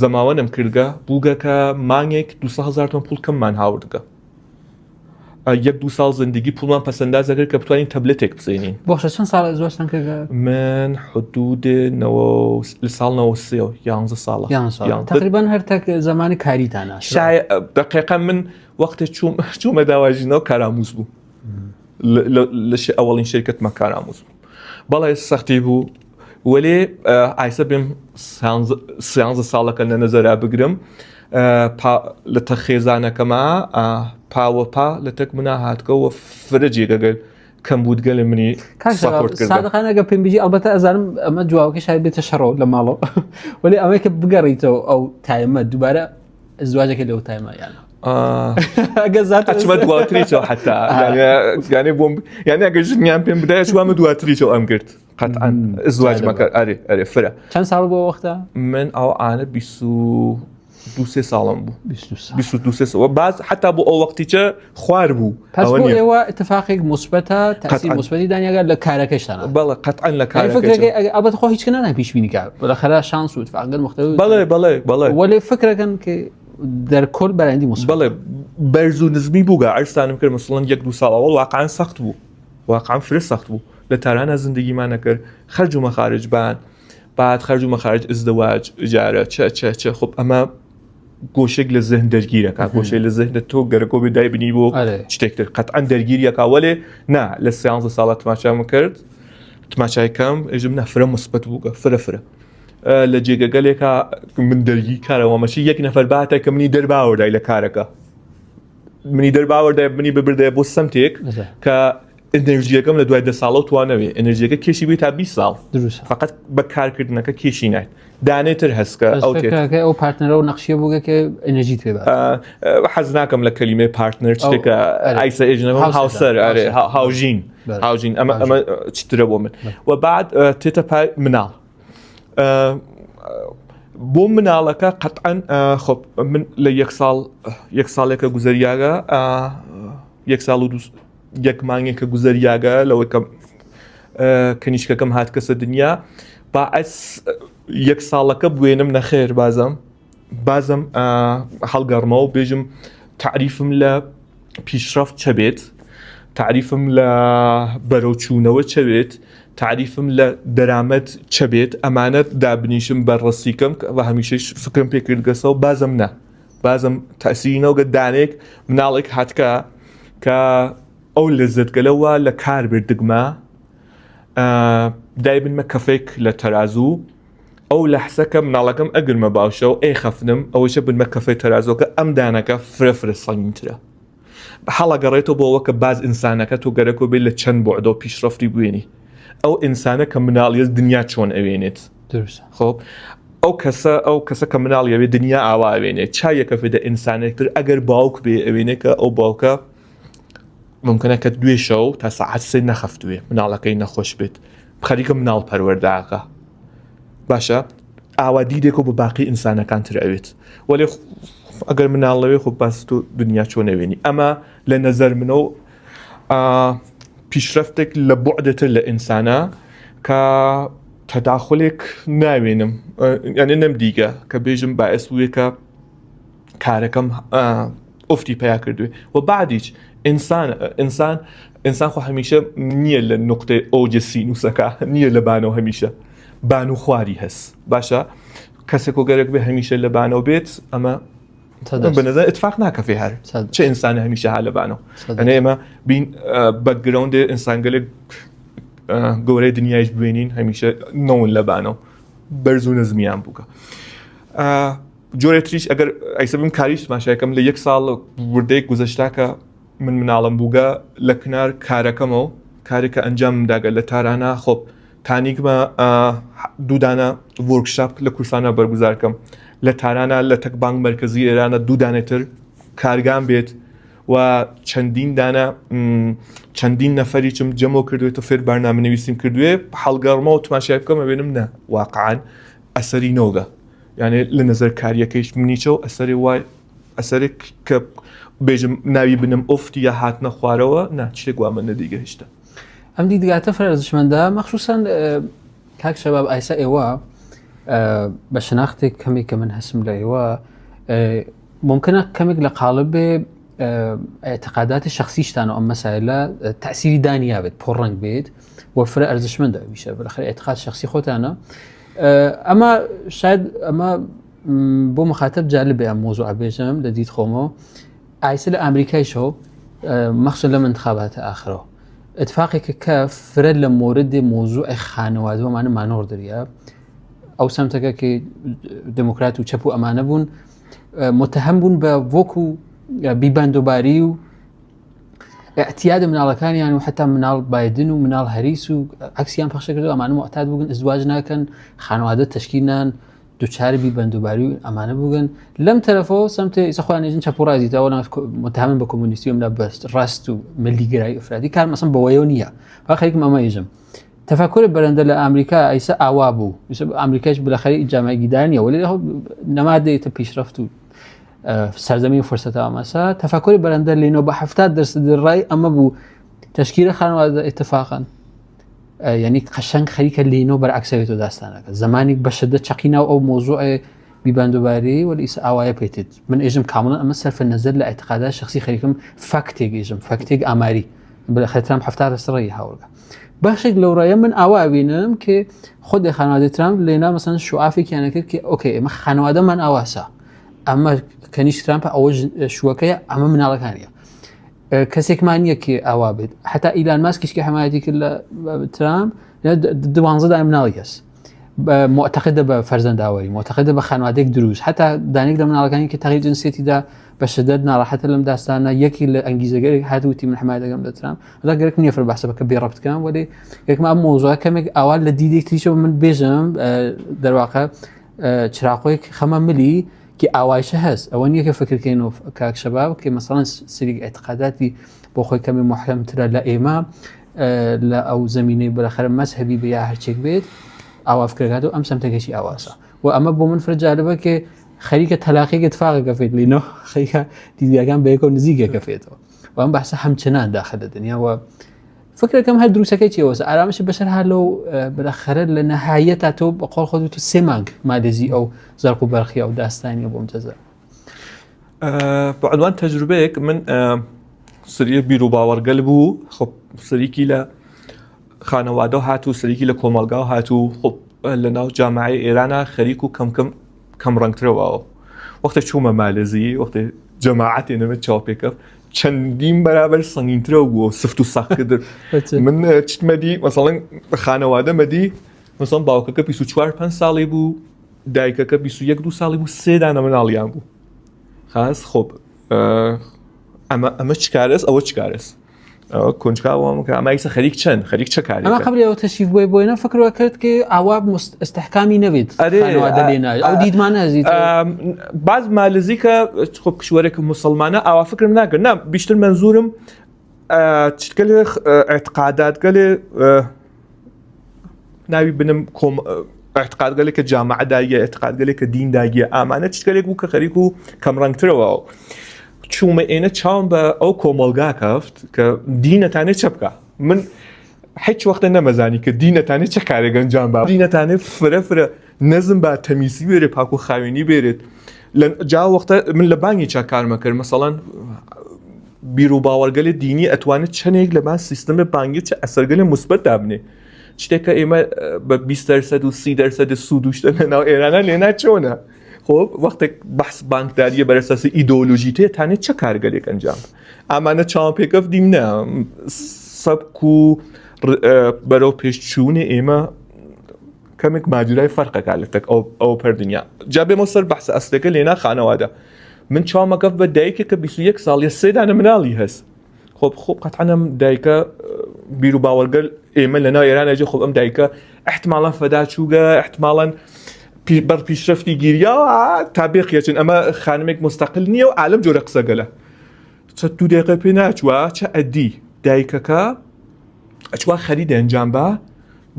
زەماوەنم کردگە بووگە کە مانگێک 200,000 تۆن پوڵ کەممان هاوردگە 1-2 ساڵ زندگی پوڵمان پەسەندازەکرد کە بتوانین تەبلێتێک بزێنین بۆخشە چەند ساڵ ئەزدواجتان کردگە من حدود لە ساڵ 11 ساڵە تقریبا هەر تەک زمانی کاریتانە دقیقا من وەختێ چوومە داواژینەوە کاراموز بوو لە ئەوەڵین شرکەتمە کاراموز بوو بەڵێ سەختی بوو وەلێ ئایسە بێم 13 ساڵەکە لە نەزەرا بگرم لە تە خێزانەکەما پاوەپا لە تەک منە هاتکەوە فرەجێگەگەل کەم بودگە لە منی سادەخانەگە پێم بژی ئەلبەتە ئەزانم ئەمە جوواوەکە شاید بێتە شەڕۆ لە ماڵەوە وەلی ئەمەی کە بگەڕیتەوە ئەو تایمە دووبارە ازدواجك لەو تایمە یانە ئەگە زات ئەچمە دواتریچەوە حتا یانێ بۆم یانێ ئەگەر ژنیان پێم بدایە چوامە دواتریچەوە ئەم کرد قەتعاً ئزدواج مەکرد ئەرێ فرە چەند ساڵ بۆ وەختە من ئەو ئانە 22 ساڵم بوو 22 ساڵ باز حتا بۆ ئەو وەختیچە خوار بوو پس بۆ ئێوە اتفاقێک مثبتە تاثیر مثبتی دانیاگەر لە کارەکەشتانە بەڵێ قەتعاً لە کارەکە ئەبەت خۆ هیچ کەنانە پیشبینی کار بەخەرا شانس و اتفاقەت مختلف بەڵێ وەلێ فکرەکەن کە دەرکۆل بەرەندی مثبت بەڵێ بەرز و نزمی بووگە ئەرستانم کرد مثڵەن 1-2 ساڵ ئەوڵ واقعاً سەخت بوو واقعاً فرە سەخت بوو لە تارانە زندگیمانە کرد خەرج و مەخارج بان بعد خەرج و مەخارج ئزدواج جارە چ خۆب ئەمە گۆشێک لە زەهن دەرگیرەکە گۆشەی لە زەهنە تۆ گەرەکۆ بێدای بنی بۆ شتێکتر قەتعاً دەرگیریەکە وەلێ نا لە 13 ساڵە تماشام کرد تماشایکەم ئێژم نەفرە مثبت بووگە فرە لە جێگەگەلێکە من دەرگی کارەوە مەشی یەک نەفەر باتە کە منی دەرباوەدای لە کارەکە منی دەرباوەدای منی ببردە بۆ سمتێک کە ئەنرژیەکەم لە دوای 10 ساڵە توانەوێ ئەنرژیەکە کێشی بێت تا 20 ساڵ فقط بە کارکردنەکە کێشی نایت دانێتر هەستکە ئەو پارتنەرە و نەخشیە بووگە کە ئەنرژی توێ حەز ناکەم لە کەلیمەی پارتنەر شتێکە ئایسە ئێژنەوە هاوسەر هاوژین ئەمە چترە بۆ من و بعد تێتە پای مناڵ بۆ مناڵەکە قەتعاً خۆ من لە یەک ساڵێکە گوزەریاگە 1 ساڵ و 1 مانگێکە گوزەریاگە لەوەی کە کەنیشکەکەم هات کەسە دنیا باعث 1 ساڵەکە بوێنم نەخێر بازم هەڵگەڕمەوە و بێژم تعریفم لە پیشرفت چە بێت تعریفم لە بەرەوچوونەوە چە بێت تعریفم لە دەرامەت چە بێت ئەمانەت دابنیشم بەڕەسیکەم و هەمیشەی فکرم پێکردگەسە و بازم تەسیرینەوە گە دانێک مناڵێک هاتکە کە ئەو لەزەتگەلەوە لە کار بردگمە دای بنمە کەفێک لە تەرازوو ئەو لە حسەکە مناڵەکەم ئەگرمە باشە و خەفنم ئەوەشە بنمە کەفەی تەرازۆکە ئەم دانەکە فرە سەنگینترە هەڵەگەڕێتەوە بۆ ئەوە کە باز ئینسانەکە تۆ گەرەکۆ بێت لە چەند بۆعدە و پیشرفتی بوێنی ئەو ئینسانە کە مناڵیە دنیا چۆن ئەوێنێت خۆب ئەو کەسە کە مناڵیەوێ دنیا ئاواوێنێت چایەکە فێدە ئینسانێکتر ئەگەر باوک بێ ئەوێنێ کە ئەو باوکە ممکنە کە دوێ شەو تا ساعت 3 نەخەفتوێ مناڵەکەی نەخۆش بێت خەریکە مناڵ پەروەرداکە باشە ئاوا دیدێک و بە باقی ئینسانەکانتر ئەوێت وەلێ ئەگەر مناڵەوێ خۆ باس تۆ دنیا چۆن ئەوێنی ئەمە لە نەزەر منە و پیشرفتێک لە بوعدەتر لە ئینسانە کە تەداخلێک ناوێنم یانێ نەم دیگە کە بێژم باعث بووێ کە کارەکەم ئوفتی پیا کردوێ و بعدیش ئینسان خۆ هەمیشە نییە لە نقطەی ئەوجە سینوسەکە نییە لە بانەوە هەمیشە بان و خواری هەست باشە کەسێک و گەرەک بێ هەمیشە لە بانەوە بێت ئەمە بەنظر اتفاق ناکەفێ هەر چه ئینسانە هەمیشە ها لە بانەوە ئەنە ئێمە بین بەکگراوندێ ئینسانگەلێک گەورەی دنیایش ببینین هەمیشە نەون لە بانەوە بەرز و نەزمیان بووکە جۆرە تریش ئەگەر ئەیسە بم کاریش ماشایەکەم لە 1 ساڵ وردەیەک گوزەشتا کە من مناڵم بووگە لە کنار کارەکەمەوە کارێکە ئەنجام داگە لە تارانە خۆب تانیکمە دوودانە وەرکشاپ لە کورسانە بەرگوزارکەم لە تارانە لە تەکبانک مەرکەزی ئێرانە دوودانێتر کارگان بێت و چەندین نەفەری چم جەمۆ کردوێتە فێر بەرنامەنویسیم کردوێ هەڵگەڕمەوە تماشای بکەم ئەوێنم نە واقعاً ئەسەری نۆگە یعنی لە نەزەر کاریەکەیش منیچەوە ئەسەری وای ئەسەرێک کە بێژم ناوی بنم ئۆفتی یا هاتنە خوارەوە نا شتێک وا من نەدیگە هێشتا ئەم دیدگاتە فرەرزشمەندە مەخصوصاً کاک شەباب ئایسا ئێوە بە شناختێک کەمێک کە من هەسم لە ئێوە ممکنە کەمێک لە قاڵب بێ اعتقاداتی شخصیشتان و ئەم مەسایلە تەسیری دانیا بێت پۆڕەنگ بێت و فرە ئەرزشمەندە ویشە بەخێر اعتقاد شخصی خۆتانە ئەمە شاید ئەمە بۆ مخاطب جالب بێ ئەم مۆزوع بێژم لە دیت خۆمەوە ئایسا لە ئەمریکایشەوە مەخصوص لە منتخاباتە ئاخرەوە اتفاقێکە کە فرە لە مۆردی مۆزوع خانەوادەوەمانە مانۆڕ دەریە ئەو سەمتەکە کە دموکرات و چەپ و ئەمانە بوون متهم بوون بە وەکو بیباندۆباری و اعتیاد مناڵەکانیان و حتا مناڵ بایدن و مناڵ هەریس و عکسیان پەخشە کردو ئەمانە معتاد بوون ئەزدواج ناکەن خانەوادە تەشکیل نان دوچار بیبندوباری و ئەمانە بووگەن لەم تەرەفەوە سمتە ئیسا خۆیان چەپ و ڕازیتەوە متهمن بە کۆمونیستی و بەست ڕاست و ملیگرایی ئەفرادی کار مەسەڵەن بەوەیەوە نییە خەریکم ئەمە ئێژم تفکر برنده لآمریکا ایسا آوابو مثل آمریکاش بالاخره جامعه گیدانیه ولی نماده پیشرفت و سرزمین فرصت آماسا تفکر برنده لینو با 70% رای اما بو تشکیل خانواده اتفاقا یعنی قشنگ خریک لینو برعکسه تو داستانه زمانی بشدت چقینا او موضوع بیبندوباری ولی ایسا آوای پیتید من ایجم کاملا اما صرف نظر لاعتقادات شخصی خریکم فاکتیگ ایجم فاکتیگ آماری بالاخره ترامپ 70% رای هاورگا بخشی لورایه من آوا بینم که خود خانواده ترامپ لینا مثلا شعافی کنه که اوکی ما خانواده من آواسا اما کنیش ترامپ اوج شوکه اما من علکانیه کسی که معنیه که آوا بید حتی ایلان ماسکش که حمایتی کل ترامپ دوانزده دائم نالیس معتقده به فرزند آوری معتقده به خانواده دروز حتی دانیک دم علکانی که تغییر جنسیتی دا به شدت ناراحت لم داستانه یکی انگیزه گری حدوتی من حمایت قام ترامپ هذا قالك نيفر بحسب كبير ربط كان ولي ياك ما موضوع كم اول لديديك تيشو من بيجم در واقع چراقوي خمم ملي كي اوايشه هز اونيه كفكر كينو كاك شباب كي مثلا سري اعتقاداتي بو خوي كم محكم ترى لا امام لا او زميني بالاخره مذهبي بيا هرچيك بيت او افكاراتو ام سمتكشي اواسا واما بو من فرجالبه كي خريك تلاقي اتفاق كفيت لينو خريك ديديغان بيكون نزيغه كفيتو وام بحث همچنان داخل الدنيا و فكره كم هالدروسه كي وس ارامش بشر هالو بالاخره لنهايته بقول خذ تو سيمانك ماليزي او زرق برخي او داستاني ابو ممتاز بعنوان تجربهك من سريه بيرو باور قلبو خب سريكي ل خانواده هاتو سريكي لكومالغا هاتو خب لنا جامعه ايران خريكو كم رنگتره واو وقت چومه مالزی وقت جماعتی نمید چاپیکف چندین برابر سنگینتره و سفت و سخت در من چت مدی مثلا خانواده مدی مثلا باوکه 24-5 سالی بو دایکه 21-2 سالی بو 3 دانه من آلیان بو خاص خب اما چکارس او چکارس کنجکاو هم که اما ایسا خریک چه کاری اما قبل او تشریف بوینا فکر وکرد که عواب استحکامی نوید خانواده لینا او دید ما نزید بعض مالزی که خب کشوره که مسلمانه او فکر نکرد نه بیشتر منظورم چتکلی اعتقادات کلی ناوی بنم اعتقاد کلی که جامعه دایه اعتقاد کلی که دین دایه امانه چتکلی که خریکو کم رنگ تر واو چوم اینه چام با او کومالگا کفت که دینه تانه چپکا من هیچ وقت نمزانی که دینه تانه چه کاری گنجام با دینه تانه فره نظم با تمیزی بیره پاکو خاوینی بیرید جا وقت من لبانی چه کار مکر مثلا بیرو باورگل دینی اتوانه چنگ لبان سیستم بانگی چه اثرگل مثبت دابنه چته که ایما با 20% و 30% سودوشته نه ایران لینا چونه خب وقتی بحث بانکداری بر اساس ایدئولوژیته تنه چه کارگری انجام اما نه چامپیکف دیم نه سبکو برای پیشچون ایما کمیک ماجرای فرق کالتک او پر دنیا جاب مصر بحث اصلی که لینا خانواده من چامکف به دایکه که 21 سالی 3 دانه منالی هست خب قطعا دایکه بیرو باورگل ایما لنا ایران اجی خب ام دایکه احتمالا فداچوگه احتمالا بر پیشرفتی گیریا تابعیه چون اما خانمک مستقل نیه و عالم جور قصه گله چه 2 دقیقه پینا چوا چه ادی دایکه چوا خرید انجام با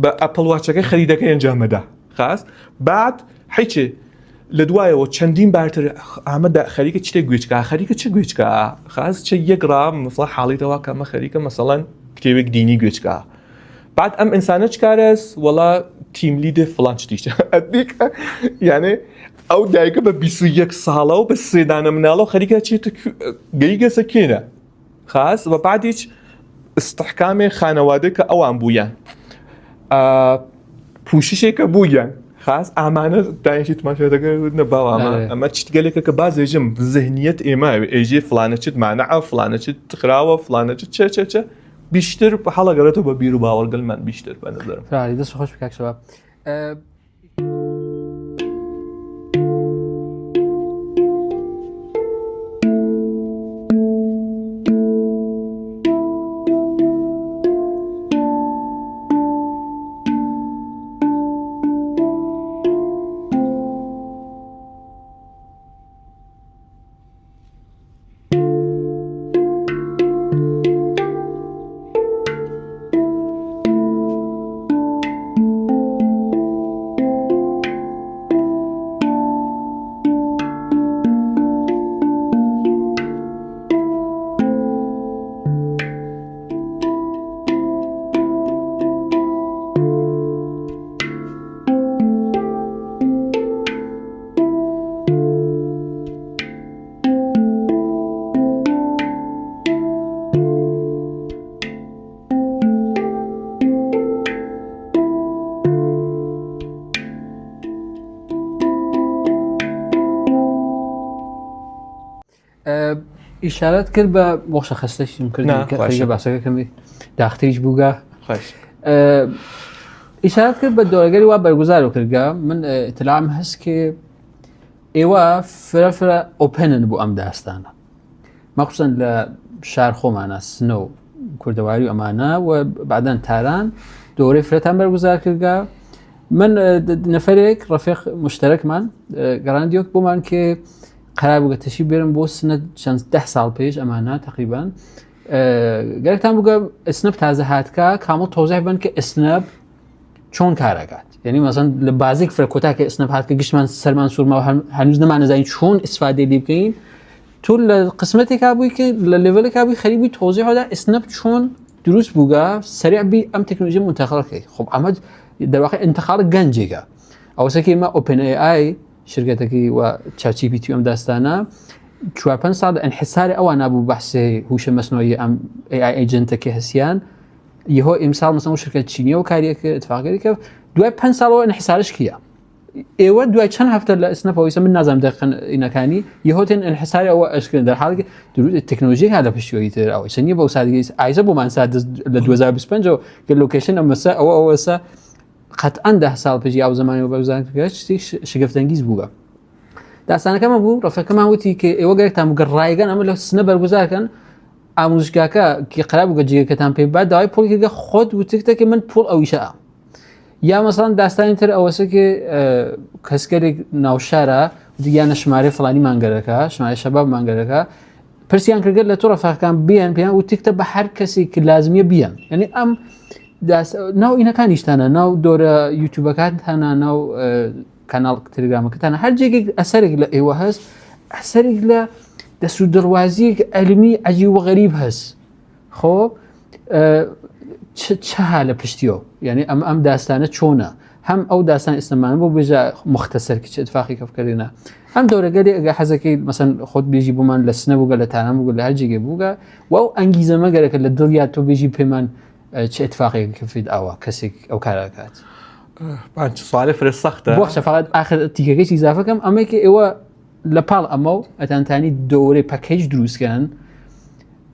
اپل واچ که خریده که انجام ده خاص بعد هیچ لدوای و چندین برتر احمد خریده چه گویچ که خریده چه گویچ که خاص چه 1 گرم مثلا حالی تو که ما خریده مثلا کتیبک دینی گویچ که بعد ام انسانه چکارس ولا تیم لید فلان چتیش ادیک یعنی او دایگه به 21 ساله و به 3 دانه مناله خریده چی تو گیگه سکینه خاص و بعدش استحکام خانواده که او ام بویان پوششی که بویان خاص امانه دایشی تو ماشه داره نباو اما چی تقوله که بعضی جم ذهنیت ایما ایجی فلانه چت معنی فلانه چت خراوه فلانه چه بیشتر حالا گراتو با بیرو باورگل من بیشتر به نظرم فراری دست خوش بکک شباب ئیشارەت کرد بە بۆ شەخصەشم کردی باسەکەکەمی داختریش بووگە ئیشارەت کرد بە دۆرەگەری وا بەرگوزار و کردگە من اطلاعم هەست کە ئێوە فرە ئۆپنن بۆ ئەم داستانە مەخصوصەن لە شار خۆمانە سنە و کوردەواری و ئەمانە و بعدەن تاران دۆرەی فرەتان بەرگوزار کردگە من نەفەرێک ڕەفیق مشتەرەکمان گەڕاندیۆک بۆمان کە قرار بووگە تەشی بێرم بۆ سنە چەند 10 ساڵ پێش ئەمانە تقریبان گەرەکتان بووگە ئسنەب تازە هاتکە کامڵ تۆزیح بن کە ئسنەب چۆن کارەکات یعنی مەسەن لە بازێک فرەکۆتا کە ئسنەب هاتکە گشتمان سەرمان سوورما و هەنووز نەمانەزانین چۆن ئیسفادەی لێ بکەین تۆ لە قسمەتێکا بووی کە لە لێڤەلێکا بووی خەریبی تۆزیحدا ئسنەب چۆن دروست بووگە سریع بی ئەم تەکنۆلۆژی منتەقڵەکەی خب ئەمە دەواقع انتقال گەنجێکە ئەوەسەکە ئێمە OpenAI شرکەتێکی و ChatGPT ئەم داستانە 4-5 ساڵ انحساری ئەوە نابوو بەحسێ هوشە مەسنۆیی ئەم AI ئەیجنتەکە هەسیان یهۆ ئیمساڵ مەسەڵ شرکەت چینیە و کاریەکە اتفاقی کە دوای 5 ساڵەوە انحسارش کیە ئێوە دوای چەند هەفتە لە ئسنەپەوەیسە من نازانم دەقینەکانی یهۆتێن انحساری ئەوە ئەشکردن دەرحاڵی تەکنۆلۆژی هات لە پشتیوەی تر ئەوەی چەندیە بەو سادگی ئایزە بۆمان سات لە 2025 کە لۆکیشن ئەمەسە ئەوەسە قەتعاً 10 ساڵ پێش ئەو زمانی بەگوزارکرد شتی شگفتەنگیز بووگە داستانەکەمە بوو ڕەفەکەمان وتی کە ئێوە گەرێکتان بگە ڕایگەن ئەمە لە سنە بەرگوزارکەن ئامۆژگاکە کە قرار بووگە جێگەکەتان پێ بعد داوای پۆڵکردگە خۆت وتکتە کە من پۆڵ ئەویشە یا مەسەڵەن داستانی تر ئەوەسە کە کەسکەرێک ناوشارە دییانە ژمارە فڵانی مانگەرەکە ژمارە شەباب مانگەرەکە پرسیان کردگە لە تۆ ڕەفەکان بیان پێیان وتکتە بە هەر کەسێک لازمیە بیان یعنی ئەم ناو ئینەکانیشتانە ناو دۆرە یوتیوبەکانتانە ناو کاناڵ تەلگرامەکەتانە هەر جێگێک ئەسەرێک لە ئێوە هەست ئەسەرێک لە دەسوود دەڕوازیەک ئەلمی عەجیب و غەریب هەست خۆ چها لە پشتیەوە یعنی ئەم داستانە چۆنە هەم ئەو داستان ئێستەمانە بۆ بێژە مختصر کە چ اتفاقی کەفکردێنە ئەم دەورەگەری ئەگە حەزەکەی مەسەن خۆت بێژی بۆمان لە سنە بووگە لە تانە بووگە لە هەر جێگە بووگە و ئەو ئەنگیزەمە گەرەکە لە دڵیات تۆ بێژی پێمان چه اتفاقی کەفید ئەوە کەسێک ئەو کارەکات سوالێ فرە سەختە بۆ فقط آخر تیکەکەی ئیزافەکەم ئەمەی کە ئێوە لە پاڵ ئەمە و ئەتانتانی دەورەی پەکەیج دروستکەن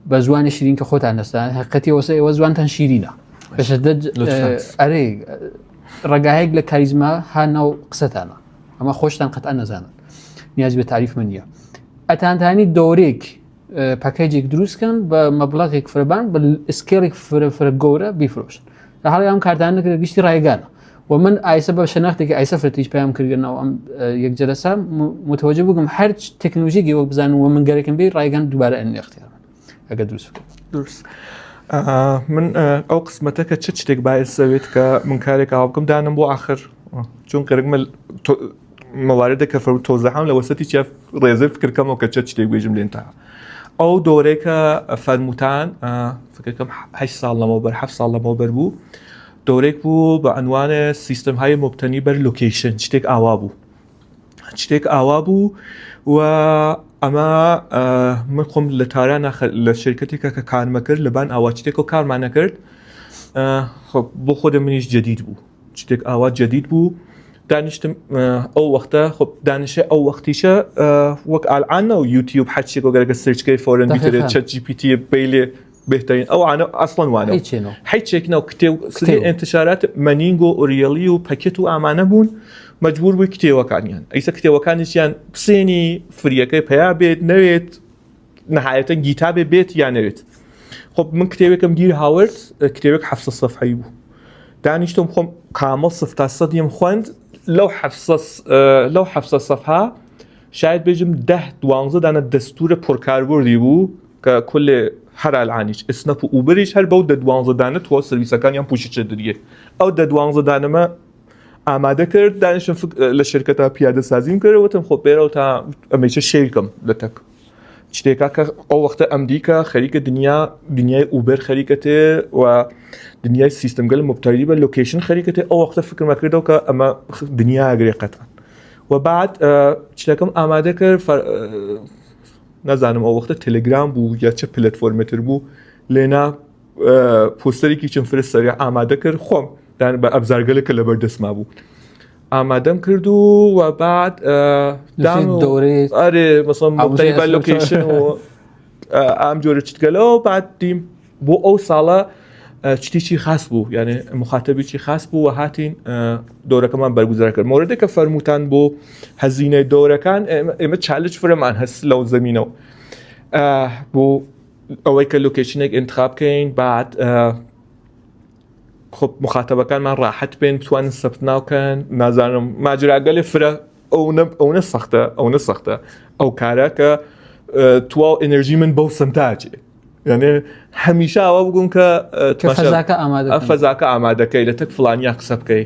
بە زوانی شیرین کە خۆتان دەستان حقیقەتی ئەوەسە ئێوە زوانتان شیرینە ئەرێ ڕێگاهەیەک لە کاریزما ها ناو قسەتانە ئەمە خۆشتان قەتعا نەزانن نیاز بە تعریف من نییە ئەتانتانی دەورێک پەکەیجێک دروستکەن بە مەبلەغێک فرەبان بە ئسکێڵێک فرە گەورە بیفرۆشن لە حاڵی ئەم کارتان نەکرد گشتی ڕایگانە و من ئایسە بە شەناختێکی ئایسە فرەتیش پێیان کردنەوە ئەم یەک جەلسە متوەجه بووم هەر تەکنۆلۆژیەکی وەک بزانم و من گەرەکەم بێ ڕایگان دووبارە ئەنی اختیار ئەگە دروست درست من ئەو قسمەتە کە چ شتێک باعث سەوێت کە من کارێک ئاوا بکەم دانم بۆ آخر چون قەرەکمە مەواردە کە فەرو تۆزەحام لە وەسەتی چێف ڕێزر فکرکەمەوە کە چ شتێک بێژم لێن تا ئەو دۆرێکە فەرموتان فکرکەم 8 ساڵ لەمەوبەر 7 ساڵ لەمەوبەر بوو دۆرێک بوو بە عنوانە سیستم های مبتنی بەر لۆکیشن شتێک ئاوا بوو و ئەمە من خۆم لە تارانە لە شرکتێکە کە کارمە کرد لەبان ئاوا شتێک و کارمانە کرد بۆ خۆدە منیش جدید بوو شتێک ئاوا جدید بوو دانیشتم ئەو وەختە خۆ دانیشە ئەو وەختیشە وەک ئالعانە و یوتیوب حەچێک وەگەرگە سرچکەی فۆرن بیترێت ChatGPT بەیلێ بهترین ئەو عانە ئەسڵەن وانە هیچێکنەوە کتێب انتشارات مەنینگ و ئۆریەلی و پەکێت و ئامانە بوون مەجبور بووی کتێوەکانیان ئەیسە کتێوەکانیشیان پسێنی فریەکەی پیا بێت نەوێت نەهایەتەن گیتابێ بێت یان نەوێت خۆ من کتێوێکم گیر هاورد کتێوێک 700 سەفحەی بوو دانیشتم خۆم کامەڵ 100 دیم خوێند لەو 700 سەفحە شاید بێژم 10-12 دانە دەستورە پڕکاربردی بوو کە کولێ هەر ئالعانیش ئسنەپ و ئوبریش هەر بەو 12 دانە تۆ سرویسەکانیان پوشیچە دریە ئەو 12 دانەمە ئامادە کرد دانیشتم لە شرکەتا پیادە سازیم کرد وتم خۆ بێرەوە تا ئەمەیچە شێرکەم لە تەک شتێکا کە ئەو وەختە ئەمریکا خەریکە دنیای ئوبەر خەریکەتێ و دنیای سیستمگەل مبتەری بە لۆکیشن خەریکەتێ ئەو وەختە فکرمە کردەوە کە ئەمە دنیاگرێ قەتەن و بعد شتێکم ئامادە کرد نازانم ئەو وەختە تەلەگرام بوو یا چه پلەتفۆرمێتر بوو لێنا پۆستەرێکی چەند فرست سەریع ئامادە کرد خۆم بە ئەبزارگەلێکە لەبەردەستما بوو ئامادەم کرد و بعد دورێ ئەرێ مەسڵەن مختلف لۆکیشن و ئەم جۆرە چتگەلەوە بعد دیم بۆ ئەو ساڵە چتیچی خاص بوو یعنی مخاطبێکی خاص بوو و هاتین دۆرەکەمان بەرگوزار کرد مۆردێک کە فەرموتان بۆ هەزینەی دۆرەکان ئێمە چالش فرەمان هەست لەو زەمینەوە بۆ ئەوەی کە لۆکیشنێک انتخاب بکەین بعد خب مخاطبەکانمان ڕاحەت بێن بتوانن سەبت ناوکەن نازانم ماجراگەلێ فرە ئەوە سەختە ئەو کارە کە تواو ئێنەرژی من بەو سمتاجێ یعنی هەمیشە ئەوە بگوم کە فەزاکە ئامادەکەی لە تەک فڵانیا قسە بکەی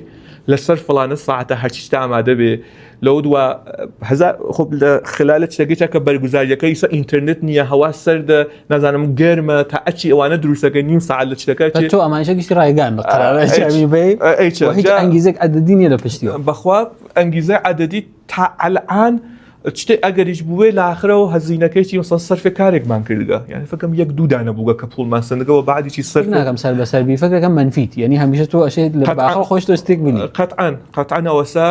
لەسەر فڵانە ساعتە هەرچیشتە ئامادە بێ لەو دووە خب لە خلالە شتێکێکە کە بەرگوزاریەکەی ئیسا ئینتەرنێت نییە هەوا سەردە نازانم گەرمە تا ئەچی ئەوانە دروستەکە نیم ساعت لە شتەکە تۆ ئەمانشە گشتی ڕایگان بە قەرارەی بێ هیچ ئەنگیزێک عەدەدی نییە لە پشتیەوە بەخوا ئەنگیزە عەدەدی تا ئەلعان شتێک ئەگەریش بووێ لە ئاخرەوە هەزینەکەیی وەسە سەرفێ کارێکمان کردگە یعنی فەکەم یەک دوو دانە بووگە کە پوڵمان سندەوە بعدیی سەر ناکەم سەر بەسەر بی فەکەکەم منفیت یعنی هەمیشە تۆ ئەشێت لە باخەڵ خۆش تۆ شتێک بینی قەتعان ئەوەسا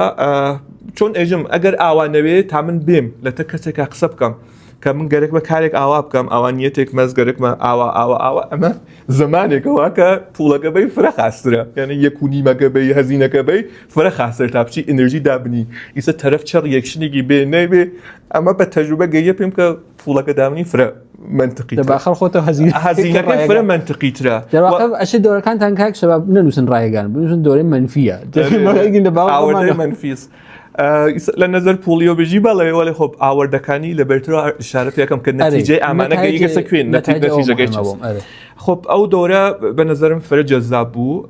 چۆن ئێژم ئەگەر ئاوانەوێ تا من بێم لە تە کەسێکا قسە بکەم کە من گەرەک بە کارێک ئاوا بکەم ئاوانیەتێک مەز گەرەکمە ئاوا ئەمە زمانێکەوە کە پوڵەکە بەی فرە خاسترە یعنی یەک و نیمەکە بەی هەزینەکە بەی فرە خاستر تا بچی ئەنرژی دابنی ئیسە تەرەف چەڕ یەکشنێکی بێ نەبێ ئەمە بە تەجروبە گەیە پێم کە پوڵەکە دابنی فرە منطقی باخەڵ خۆتە هەزینەکە فرە منطقیترە ئەشی دۆرەکانتان کاک شەباب نەنووسن ڕایگان بنووسن دۆرەی منفیە ئاوەردەی منفیس لە نظر پولیۆ بژی بەڵێ وەڵێ خۆب ئاوەردەکانی لە بەرترەوە ئشارە پێکەم کە نەتیجەی ئامانەگەی گەسە کوێن نەتیجەگەی خۆب ئەو دۆرە بە نظرم فرە جەزاب بوو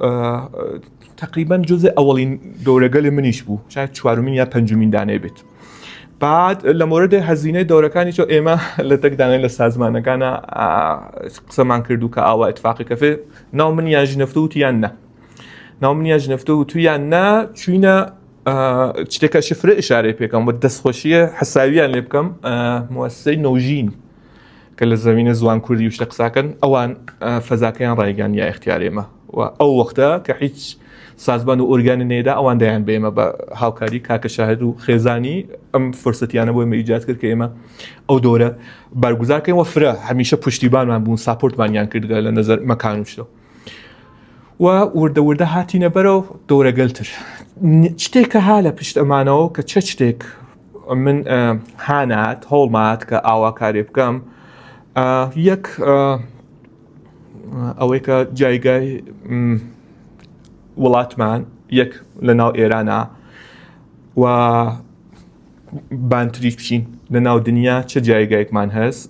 تقریبا جزء ئەوڵین دۆرەگەلی منیش بوو شاید چوارمین یا پەنجمین دانەی بێت بعد لە مۆردی هەزینەی دۆرەکانی چۆ ئێمە لە تەکدانەی لە سازمانەکانە قسەمان کردو کە ئاوا ئەتفاقی کەفێ ناو من یاژنەفتە وتیان نە ناو من یاژنەفتە وتویان نە چوینە شتێکە شفرە ئشارەی پێکەم بە دەستخۆشیە حساویان لێ بکەم موەسسەی نەوژین کە لە زەمینە زوان کوردی و شتە قساکەن ئەوان فەزاکەیان ڕایگان یا اختیارێمە و ئەو وەختە کە هیچ سازمان و ئۆرگانی نێدا ئەوان دەیان بێمە بە هاوکاری کاکە شاهد و خێزانی ئەم فرسەتیانە بۆ ئێمە ئیجاد کرد کە ئێمە ئەو دۆرە بەرگوزارکەین وە فرە هەمیشە پشتیبانمان بوون ساپۆرتمانیان کردگە لە نەزەر مەکان وشتەوە و وردە هاتینە بەرەو دۆرەگەلتر شتێکە ها لە پشت ئەمانەوە کە چه شتێک من هانات هەوڵمات کە ئاوا کارێ بکەم یەک ئەوەی کە جایگای وڵاتمان یەک لە ناو ئێرانە و بانتریش بچین لە ناو دنیا چه جایگایەکمان هەست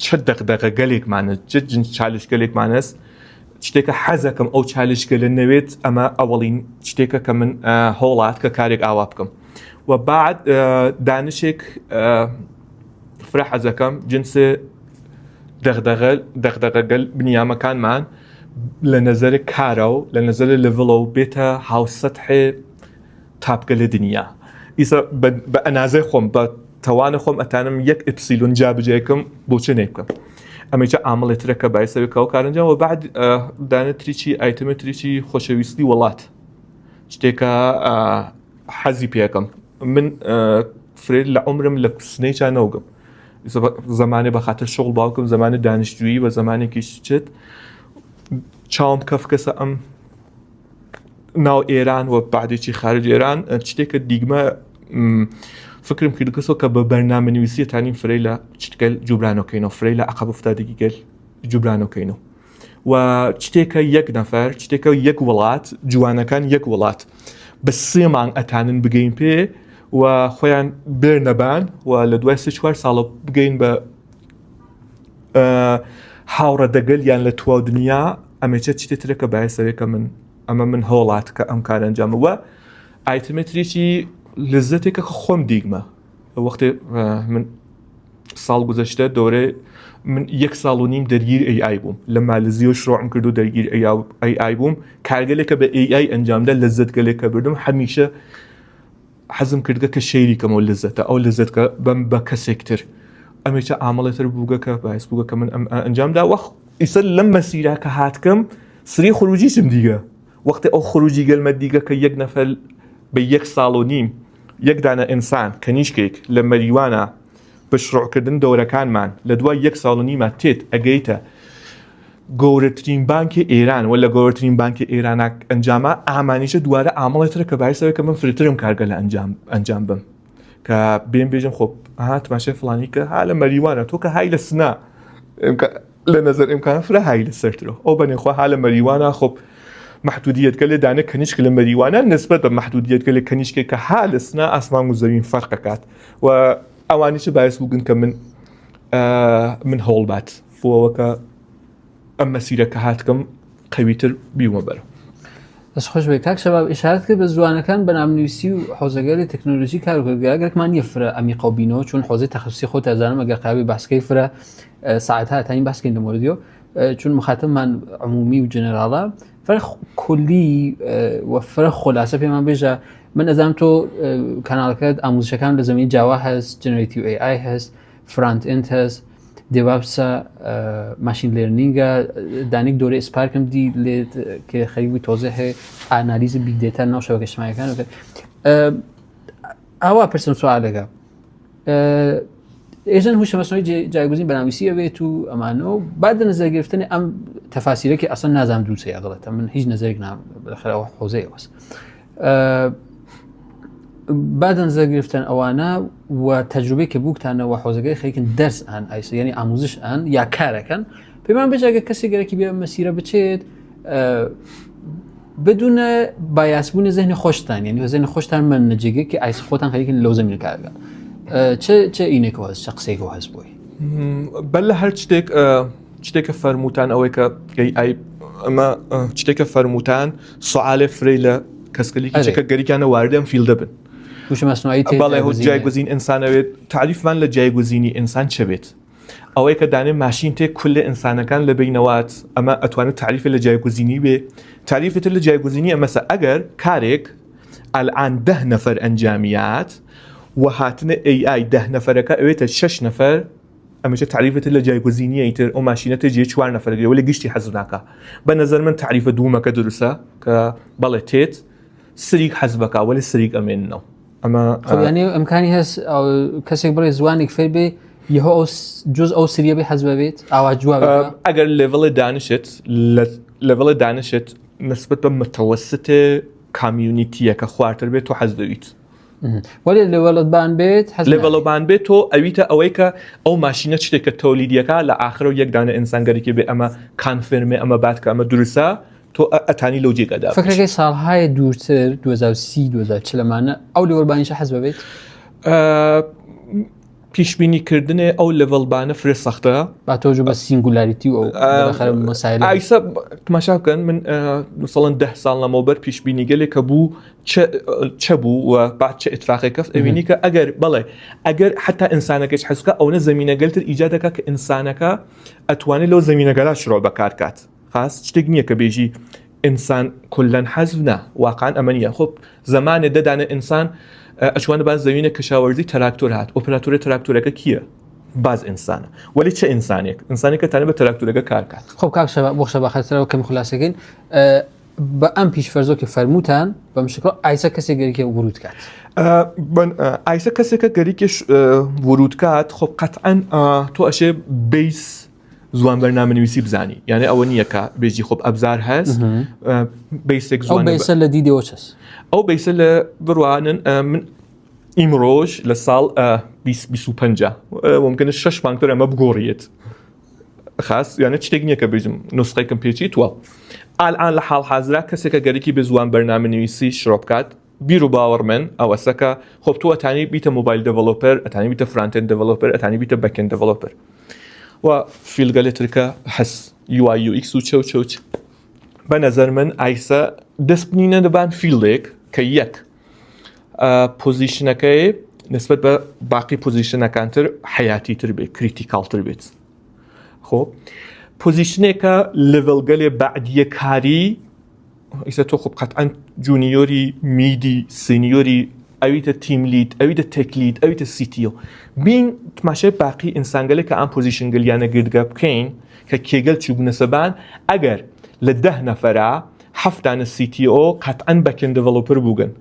چه دەغدەغە گەلێکمانە چه چالشگەلێکمان هەست شتێکە حەزەکەم ئەو چالشگەلە نەوێت ئەمە ئەوڵین شتێکە کە من هەوڵات کە کارێک ئاوا بکەم و بعد دانشێک فرە حەزەکەم جنسێ دەغدەغەگەل بنیامەکانمان لە نەزەرە کارە و لە نەزەرە لەڤڵە و بێتە هاوسەتحێ تاپگە لە دنیا ئیسا بە ئەنازەی خۆم بە تەوانە خۆم ئەتانم یەک ئپسیلۆن جابجێکم بۆچە نێ بکەم ئەمەیچە ئامڵێترەکە بایسەوەکەەوە کارنجام و بعد دانە تریچی ئایتەمەتریکی خۆشەویستی وڵات شتێکە حەزی پێەکەم من فرێت لە عمرم لە سنەیچ نەوگەم زمانێ بە خاطر شغل باوکم زمانە دانیشتجویی و زمانێکی شت چاوم کەف کەسە ئەم ناو ئێران و بعدێکی خارج ئێران شتێکە دیگمە فکرم کرد کەسەوە کە بە بەرنامە نووسیەتانین فرەی لە چتگەل جوبرانەکەینەوە فرەی لە عقب افتادگی گەل جوبرانەکەینەوە و شتێکە یەک نەفەر شتێکە یەک وڵات جوانەکان یەک وڵات بە 3 مانگ ئەتانن بگەین پێ و خۆیان بێر نەبان و لە دوای 3-4 ساڵە بگەین بە هاوڕە دەگەل یان لە تواو دنیا ئەمەچە شتێترەکە بایسەوەیکە ئەمە من هەوڵات کە ئەم کار ئەنجامەوە ئایتمەتریکی لەزەتێکە خۆم دیگمە وەختێ من ساڵ گوزەشتە دۆرێ من 1.5 ساڵ دەرگیر AI بووم لە مالزیۆ شڕۆعم کرد و دەرگیر AI بووم کارگەلێکە بە AI ئەنجامدا لەزەتگەلێکە بردم هەمیشە حەزم کردگە کە شەیریکەمەوە لەزەتە ئەو لەزەتکە بەم بە کەسێکتر ئەمێکە ئامەڵێتر بووگە کە باعث بووگە کە من ئەنجامدا وەخت ئیسە لەم مەسیرە کە هاتکەم سری خروجیشم دیگە وەختێ ئەو خروجی گەلمە دیگە کە یەک نەفەر بە 1.5 ساڵ یەک دانە ئینسان کەنیشکێک لە مەریوانە بە شڕۆکردن دەورەکانمان لە دوای 1.5 ساڵ تێت ئەگەیتە گەورەترین بانکی ئێران و لە گەورەترین بانکی ئێرانە ئەنجامە ئامانیشە دووارە ئاماڵێترە کە باعثەوە کە من فرترم کارگە لە ئەنجام بم کە بێن بێژم خۆ تماشای فڵانی کە ها لە مەریوانە تۆ کە های لە سنا لە نەزەر ئیمکان فرە های لە سەرترەوە ئەو بەنێخوا ها لە مەریوانە خۆ محدودیتگە لێ دانە کەنیشک لە مەریوانە نسبەت بە محدودیتگە لێ کەنیشکێک کە ها لە سنا ئاسمان و زەوین فەرقەکات و ئەوانیش باعث بووگن کە من هەوڵبات بۆەوە کە ئەم مەسیرە کە هاتکەم قەویتر بیومە بەرە. دەست خۆش بێ کاک شەباب ئیشارەت کرد بە زوانەکان بەنامنووسی و حوزەگەری تەکنۆلۆژی کاروکردگەرێکمان نییە فرە ئەمی قەوبینەوە چون حوزەی تەخصصی خۆ ئەزانم ئەگەر قاوی باسکەی فرە ساعتها تاین باسکەین لە مۆردیۆ چون مخاتبمان عمومی و جنراڵە فرە کولی و فرە خۆلاسە پێمان بێژە من ئەزانم تۆ کاناڵەکەت ئاموزشەکان لە زەمینی جاوا هەست جنێراتیڤ AI هەست فرانت ئێند هەست دێڤاپسە ماشین لێرنینگە دانێک دۆرە ئسپارکم دی لێت کە خەریبووی تۆزە هەیە ئانالیزی بیگ دێتا ناو شەبەکە اجتماعیەکان ئاوا پرسم سوالەکە ئێژن هوشە مەسنەوەی جایگوزین بەنامنووسی ئەوێت و ئەمانەوە بعد نەزەرگرفتنی ئەم تەفاسیرەکە ئەسڵ نازانم دووسێ ئەغڵێتە من هیچ نەزەرێک بەخێرەوە حوزەیە وەس بعد نەزەرگرفتن ئەوانە و تەجروبەی کە بووکتانەوە حوزەکەی خەریکن دەرس ئان ئایسە یعنی ئاموزش ئان یا کارەکەن پێمان بێژەگە کەسێک گەرەکی بێ مەسیرە بچێت بدون بایاسبوونی ذهنی خۆشتان یعنی ذهنی خۆشتان من نەجێگە کە ئایس خۆتان خەریکن لەو زەمینە کارەکە چه ئینێکەوە هەست چه قسەیەکەوە هەست بۆی بەل لە هەر شتێکە فەرمووتان ئەوەی کە ئەمە شتێکە فەرمووتان سوالێ فرەی لە کەسکەلێکی گەریکانە واردەم فیل دەبن بەڵێ جایگوزین ئینسانەوێت تعریفمان لە جایگوزینی ئینسان چ بێت ئەوەی کە دانێ ماشین تێک کل لە ئینسانەکان لە بینەوەات ئەمە ئەتوانێت تعریفە لە جایگوزینی بێ تعریفتر لە جایگوزینی ئەمەسە ئەگەر کارێک ئەلعان 10 نەفەر ئەنجامیات و هاتنە AI 10 نەفەرەکە ئەوێتە 6 نەفەر ئەمەش تعریفتر لە جایگوزینی ئیتر ئەو ماشینەتە جێ 4 نەفەرگرێ وە لە گشتی حەز ناکە بە نەزەر من تعریفە دوومەکە دروستە کە بەڵێ تێت سریک حەز بکە وەلی سریک ئەمێننەوە ئەمە ینی ئەمکانی هەست کەسێک بڵێ زوانێک فێر بێ یهۆ جز ئەو سریە بێ حەز بەبێت ئاوا جواب ئەگەر لێڤڵی دانشت نسبت بە متەوەسطێ کامیونیتیەکە خواردتر بێت تۆ حەز دەویت وەلی لێڤڵتبان بێت لێڤڵبان بێت تۆ ئەویتە ئەوەی کە ئەو ماشینە شتێکە تۆلیدیەکە لە ئاخر و یەک دانە ئینسانگەرێکی بێ ئەمە کانفرمێ ئەمە بات کە ئەمە دروستە تۆ ئەتانی لەو جێگەدا فکرەکەی ساڵهای دوورتر 2030 لەمانە ئەو لێوەربانیشە حەز بەبێت پیشبینیکردنێ ئەو لێڤڵبانە فرێ سەختە با تۆژ بە سینگولاریتی و مەسایل ئایسە تماشا بکەن من مثڵەن 10 ساڵ لەمەوبەر پیشبینی گەلێک کە بوو چە بوو و بعد چه ئتفاقی کەس ئەوینی کە ئەگەر بەڵێ ئەگەر حتا ئینسانەکەش حەزکە ئەوە زەمینەگەلتر ئیجاد دەکات کە ئینسانەکە ئەتوانێت لەو زەمینەگەلا شڕۆ بەکارکات خاص شتێک نییە کە بێژی ئینسان کولەن حەزب نا واقعان ئەمە نیە خۆ زەمانێ دەدانە ئینسان ئەچوانە باز زەوینە کەشاوەرزی تراکتۆر هات ئۆپراتۆری تراکتۆرەکە کییە باز ئینسانە ولی چه ئینسانێک تانە بە تراکتۆرەکە کارکات خۆ کاک بۆ شەباخەتەوە کەم خولاسەکەین بە ئەم پیشفەرزۆ کە فەرمووتان بەم شکڵ ئایسە کەسێک گەریکە ورود کات ئایسە کەسێکە گەریکێش ورود کات خۆ قەتعەن تۆ ئەشێ بیس زوان بەرنامەنویسی بزانی یعنی ئەوە نییە کە بێژی خۆب ئەبزار هەست بیسێک زوان بیسە لە دیدەوە چەس ئەو بیسە لە بڕوانن من ئیمڕۆژ لە ساڵ 2025 ممکنە 6 مانگتر ئەمە بگۆڕیێت خاص یانە شتێک نییە کە بێژم نسخەیەکم پێچی تووە ئالان لە حاڵ حازرا کەسێکە گەرەکی بە زوان بەرنامەنویسی شڕۆ بکات بیر و باوەڕ من ئەوەسەکە خۆب تۆ ئەتانی بیتە موبایل دڤلۆپەر ئەتانی بیتە فرانتێن دڤلۆپەر ئەتانی بیتە بەکێن دڤلۆپەر و فیلگەلێترکە حەس UI UX و چەوچ بە نەزەر من ئایسە دەستبنینە دەبان فیلدێک کە یەک پۆزیشنەکەی نسبت بە باقی پۆزیشنەکانتر حیاتیتر بێت کریتیکاڵتر بێت خۆ پۆزیشنێکە لەڤڵگەلێ بەعدیە کاری ئیسە تۆ خۆب قەتعەن جونیۆری میدی سینیۆری ئەویتە تیم لید ئەویتە تێک لید ئەویتە CTO بین تماشای باقی ئینسانگەلێک کە ئەم پۆزیشن گەلیانە گردگە بکەین کە کێگەل چوبنە سەبان ئەگەر لە 10 نەفەرە 7 CTO قەتعەن بەکەن دڤلۆپەر بووگەن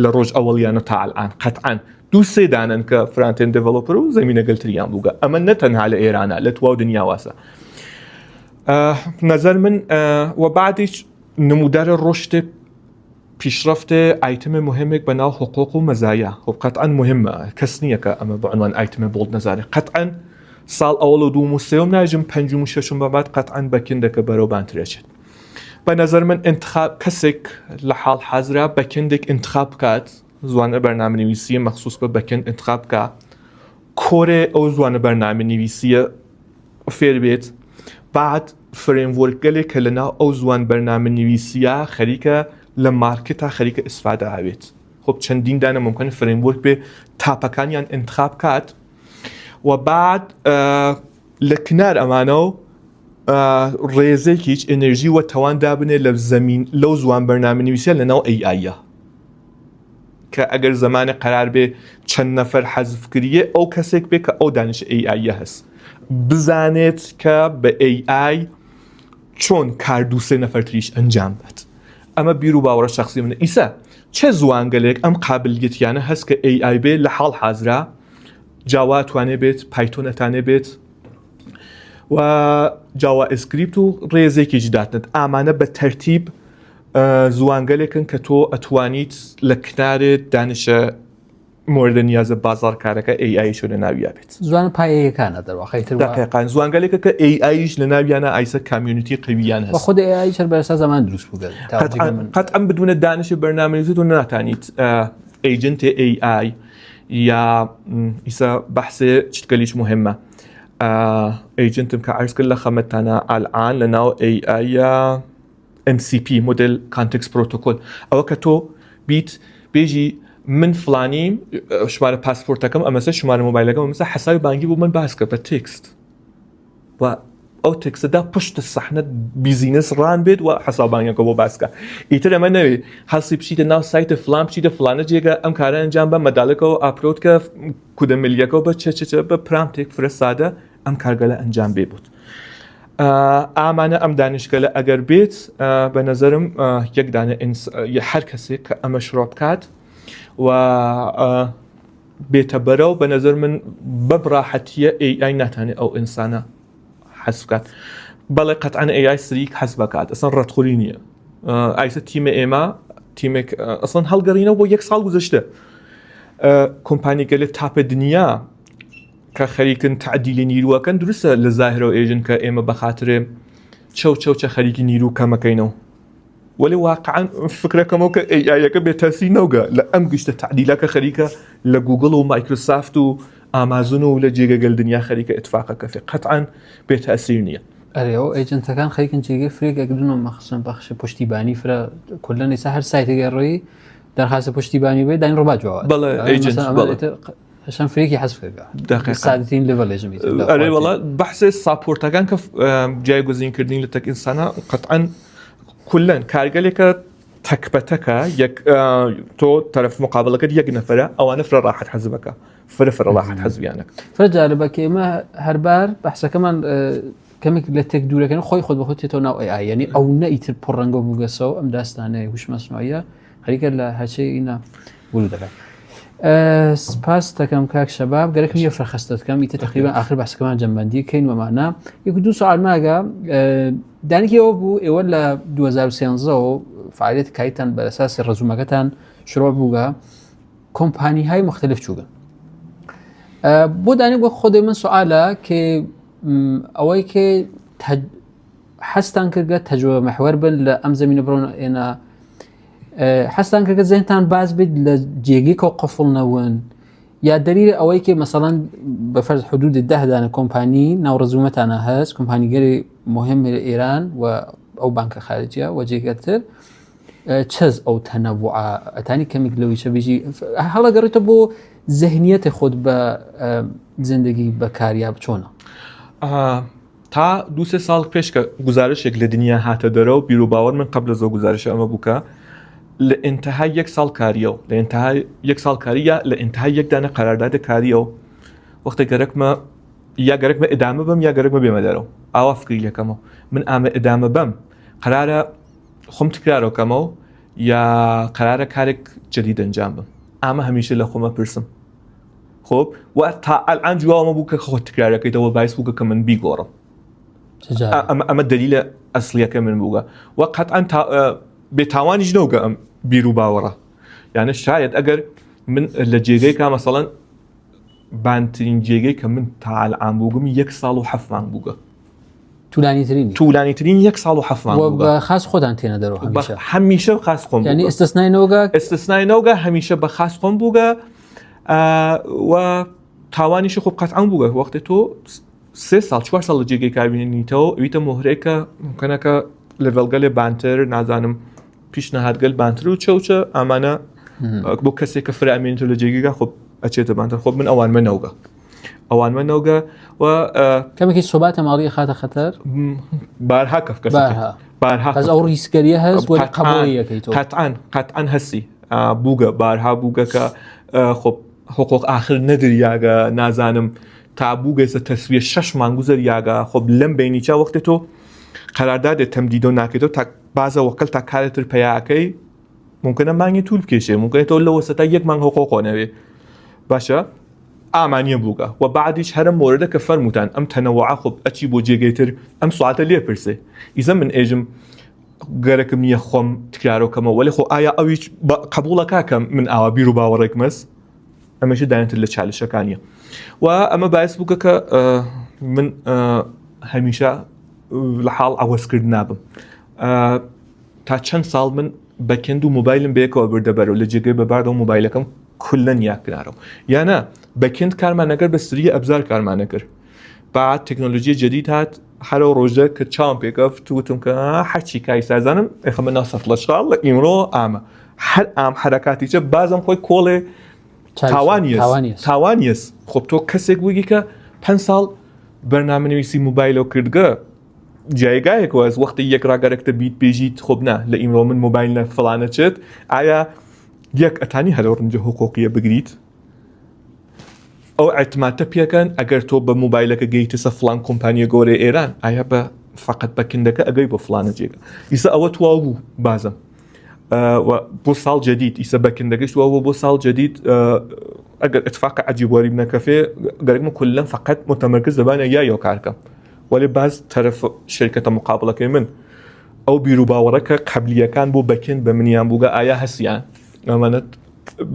لە ڕۆژ ئەوەڵیانە تا الان قەتعاً دوو سێ دانن کە فرانتێن دڤلۆپەر و زەمینە گەلتریان بووگە ئەمە نەتەنها لە ئێرانە لە تواو دنیا واسە نظر من وبعدش نمودار رشد پیشرفت آیتم مهمك بناو حقوق و مزايا خب قطعا مهمه کس نیه که اما بعنوان آیتم بولد نظاره قطعا سال اول و دوم و سوم ناجم پنجم و ششم بعد قطعا بکنده که برو بانتره شد به نظر من انتخاب کسک لحال حاضره بکندک انتخاب کات زوان برنامه نویسی مخصوص به بکند انتخاب کا کره او زوان برنامه نویسی فیر بیت بعد فریم ورک گله که لنا او زوان برنامه نویسیه خریکه لمارکتا خریکه استفاده هاوید خب چندین دانه ممکنه فریم ورک به تاپکانیان انتخاب کات و بعد لکنار امانو ریزه کیچ انرژی و توان دابنه لزمین لو زوان برنامه نویسیه لنا ای آیه که اگر زمان قرار به چند نفر حذف کریه او کسیک به که او دانش ای آیه هست بزانێت کە بە AI چۆن کار دوو سێ نەفەر تریش ئەنجام بێت ئەمە بیر و باوەڕە شخصی منە ئیسا چه زوانگەلێک ئەم قابلیەتیانە هەست کە AI بێ لە حاڵ حازرا جاوا توانێ بێت پایتۆن ئەتانێ بێت و جاوا ئسکریپت و ڕێزێکیش داتنێت ئامانە بە تەرتیب زوانگەلێکن کە تۆ ئەتوانیت لە کنارێت دانشە مورد نیاز بازارکارەکە AI شو لە ناویا بێت زوان پایەکانە دەواقعیتر دقیقاً زوانگەلێکە کە AIش لە ناویانە ئایسە کامیونیتی قویان هەست خود AI چەر بەرسا زمان دروست بوو قەتعاً بدونە دانشی بەرنامەنویسی تۆ ناتانیت ئیجنتی AI یا ئیسا بەحسێ چتکەلیش مهمە ئیجنتم کە عرض کرد لە خەمەتانە الان لە ناو AI MCP مدل کانتکست پروتۆکۆل ئەوە کە تۆ بیت بێژی من فلانیم شماره پاسپۆرتەکەم ئەمەسە شماره مۆبایلەکەم ئەمەسە حسابی بانگی بۆ من باس کە بە تێکست و ئەو تێکستەدا پشت سەحنە بیزینس ڕان بێت و حساب بانگیەکە بۆ باسکە ئیتر ئەمە نەوێ هەڵسی بچیتە ناو سایتە فلان بچیتە فلانە جێگە ئەم کارە ئەنجام بە مەداڵەکەەوە ئاپلۆدکە کودە ملیەکەەوە بە چ بە پرامتێک فرەستادە ئەم کارگەلە ئەنجام بێ بوت ئامانە ئەم دانشگەلە ئەگەر بێت بە نەزەرم یەک دانە هەر کەسێک کە ئەمە شڕۆ بکات و بێتە بەرەو بە نەزەر من بەبڕاحەتیە AI ناتانێت ئەو ئینسانە حەذف بکات بەڵێ قەتعاً AI سریک حەذف بکات ئەسڵ ڕەتخوری نییە ئایسە تیمە ئێمە تیمێک ئەسڵ هەڵگەڕینەوە بۆ یەک ساڵ گوزەشتە کۆمپانی گەلێ تاپە دنیا کە خەریکن تعدیلی نیروەکەن دروستە لە زاهرەوە ئێژن کە ئێمە بەخاترێ چەوچە خەریکی نیرو کەمەکەینەوە ولی واقعا فکرەکەمەوە کە AIەکە بێتەسی نەوگە لە ئەم گشتە تعدیلەکە خەریکە لە گوگڵ و مایکرۆسافت و ئامازون و لە جێگەگەل دنیا خەریکە ئتفاقەکە فێ قەتعاً بێتەسیر نییە ئەرێەوە ئەیجنتەکان خەریکن جێگەی فرێگەگرنەوە مەخصوصن بەخشە پشتیبانی فرە کولەن ئێستا هەر سایتێکی ڕۆیی دەرخواستە پشتیبانی بێت داین ڕۆباجەوە بەڵێ ئەیجنت هەشان فرێکی حەذفکە سادەترین لێڤەڵێژمی ئەرێ وەڵا بەحسێ ساپۆرتەکان کە جایگوزینکردنی لە تەک ئینسانە قەتعاً كلن كارجلك تك بتكا يك تو طرف مقابلك يك نفرة أو نفرة راحت حزبك فرفر راحت حزبيانك فرجالبك ما هربار بحث كمان كمك لتك دورة كانوا خوي خد بخوتي تو ناو AI يعني أو نأيت البرنجو بوجسو أم داستانه وش مصنوعية خليك لا هالشيء إنا ولودك سپاس دەکەم کاک شەباب گەرەکم یە فەرخەستە دەکەم ئیتر تقریبا آخر بەحسەکەمان جەمبەندی کەین وەمانە یەک دوو سوال ماگە دانێکیەوە بوو ئێوە لە 2013 و فعالیت کایتان بە ئەساسی ڕزومەکەتان شروع بووگە کۆمپانیهای مختلف چووگەن بۆ دانێک وەک خۆدەی من سوالە کە ئەوەی کە حەستان کردگە تەجربە محور بن لە ئەم زەمینە بڕۆن ئێنە حەستان کردگە زێنتان باز بێت لە جێگەیەکەوە قفڵ نەون یا دەلیل ئەوەی کە مەسەڵەن بەفەرض حدود 10 دانە کۆمپانی ناوڕزومەتانە هەست کۆمپانیگەری مهم لە ئێران و ئەو بانکە خارجیە و جێگەتر چەز ئەو تەنەووع ئەتانی کەمێک لەوەیشە بێژی هەڵەگەڕێتە بۆ زەهنیەتی خۆت بە زندگی بەکاریاب چۆنە تا دو سێ ساڵ پێش کە گزارشێک لە دنیا هاتە دەرەوە بیر و باوەڕ من قبل زۆ گزارش ئەمە بووکە لە ئینتەهای یەک ساڵ کاریەوە لە ئینتەهای یەک ساڵ کاریە لە ئینتەهای یەک دانە قەراردادە کاریەوە وەختێک گەرەکمە یا گەرەکمە ئەدامە بەم یا گەرەکمە بێمە دەرەوە ئاوا فکری یەکەمەوە من ئامە ئەدامە بەم قەرارە خۆم تکرارەوەکەمەوە یا قرارە کارێک جدید ئەنجام بم ئەمە هەمیشە لە خۆمە پرسم خۆب و تا ئەلان جوواوە بوو کە خۆ تکرارەکەیتەوە باعث بوو کە من بیگۆڕم ئەمە دلیلە ئەسلیەکە من بووگە و قەتعاً بێتاوانیش نەوگە ئەم بیر و باوەڕە یانە شاید ئەگەر من لە جێگەیکە مەسەڵەن بانترین جێگەی کە من تا ئەلان بووگم 1 ساڵ و 7 مانگ بووگە توولانیترین 1 ساڵ و 7 مانگ بووگە و خاص خۆتان تێنە دەرەوە هەمیشە خاص خۆم یعنی ئەستثنای نەوگە هەمیشە بە خاص خۆم بووگە و تاوانیشی خۆ قەتعاً بووگە وەختێ تۆ 3 ساڵ 4 ساڵ لە جێگەی کاربینیتەوە ئەویتە مۆهرەیەکە ممکنەکە لێڤڵگەلێ بانتر نازانم پیشنەهادگەل بانتر و چەوچە ئەمانە بۆ کەسێک کە فرامێنێتەوە لە جێگەکە خۆ ئەچێتە بانتر خۆ من ئەوانمە نەوگە و کەمێکی سۆباتە ماڵی خاتە خەتەر بارها کەفکەسەکە بەس ئەو ریسکەریە هەست وەلی قبوڵیەکەی تۆ قەتعاً هەستی بووگە بارها بووگە کە خۆ حقوق آخر نەدریاگە نازانم تا بووگەیسە تەسویە 6 مانگ گوزەریاگە خۆ لەم بینیچا وەختێ تۆ قەراردادێت تەمدیدە و ناکەیتەوە تا بازە وەکەل تا کارێتتر پەیاکەی ممکنە مانگی توول بکێشێ ممکنێتەوە لە وەسەتا 1 مانگ حقوقۆنەوێ باشە ئامانیە بووگە و بعدیش هەرم مۆردە کە فەرموتان ئەم تەنەوەعە خۆ ئەچی بۆ جێگەیتر ئەم سواتە لێ پرسێ ئیزە من ئێژم گەرەکم نییە خۆم تکرارۆکەمە وەلی خۆ ئایا ئەویش قبوڵەکە کە من ئاوا بیر و باوەڕێک مەس ئەمەشە دایەنتر لە چالشەکانیە و ئەمە باعث بووکە کە من هەمیشە لە حاڵ ئەوەسکرد نابم تا چەند ساڵ من بەکەند و موبایلم بەیەکەوە بردەبەرەوە لە جێگەی بەباردە و موبایلەکەم کولەن یاکرارەوە یانە بەکەند کارمان نەکرد بە سریە ئەبزار کارمان نەکرد بعد تەکنۆلۆژی جدید هات هەرە ڕۆژە کە چاوم پێکەفت وتم کە هەرچی کای سازانم ئێخەمە ناسەف لە شقاڵ لە ئیمڕۆ ئامە هەر ئام حرەکاتیچە بازم خۆی کۆڵێ تاوانیەس خۆب تۆ کەسێک بوویگی کە 5 ساڵ بەرنامەنویسی موبایلەوە کردگە جایگایەک وەز وەختی یەک ڕاگەرەکتە بیت پێژیت خۆب نا لە ئیمڕۆ من موبایل نە فڵانە چێت ئایا یەک ئەتانی هەرە ڕەنجە حقوقیە بگریت ئەو ئەتماتە پێکەن ئەگەر تۆ بە موبایلەکە گەیتە فڵان کۆمپانیە گۆرە ئێران ئایا بە فقط بەکندەکە ئەگەی بۆ فڵانە جێگە ئیسا ئەوە تواو بوو بازم بۆ ساڵ جدید ئیسە بەکندەکەش تواوە بۆ ساڵ جدید ئەگەر اتفاق عجیبواری بنەکەفێ گەرەکمە کولەن فقط متمرکز دەبانە یایەوە کارکەم ولی باز طرف شرکەتە مقابلەکەی من ئەو بیر و باوەڕەکە قبلیەکان بۆ بەکند بە منیان بووگە ئایا هەسیان ئەمانەت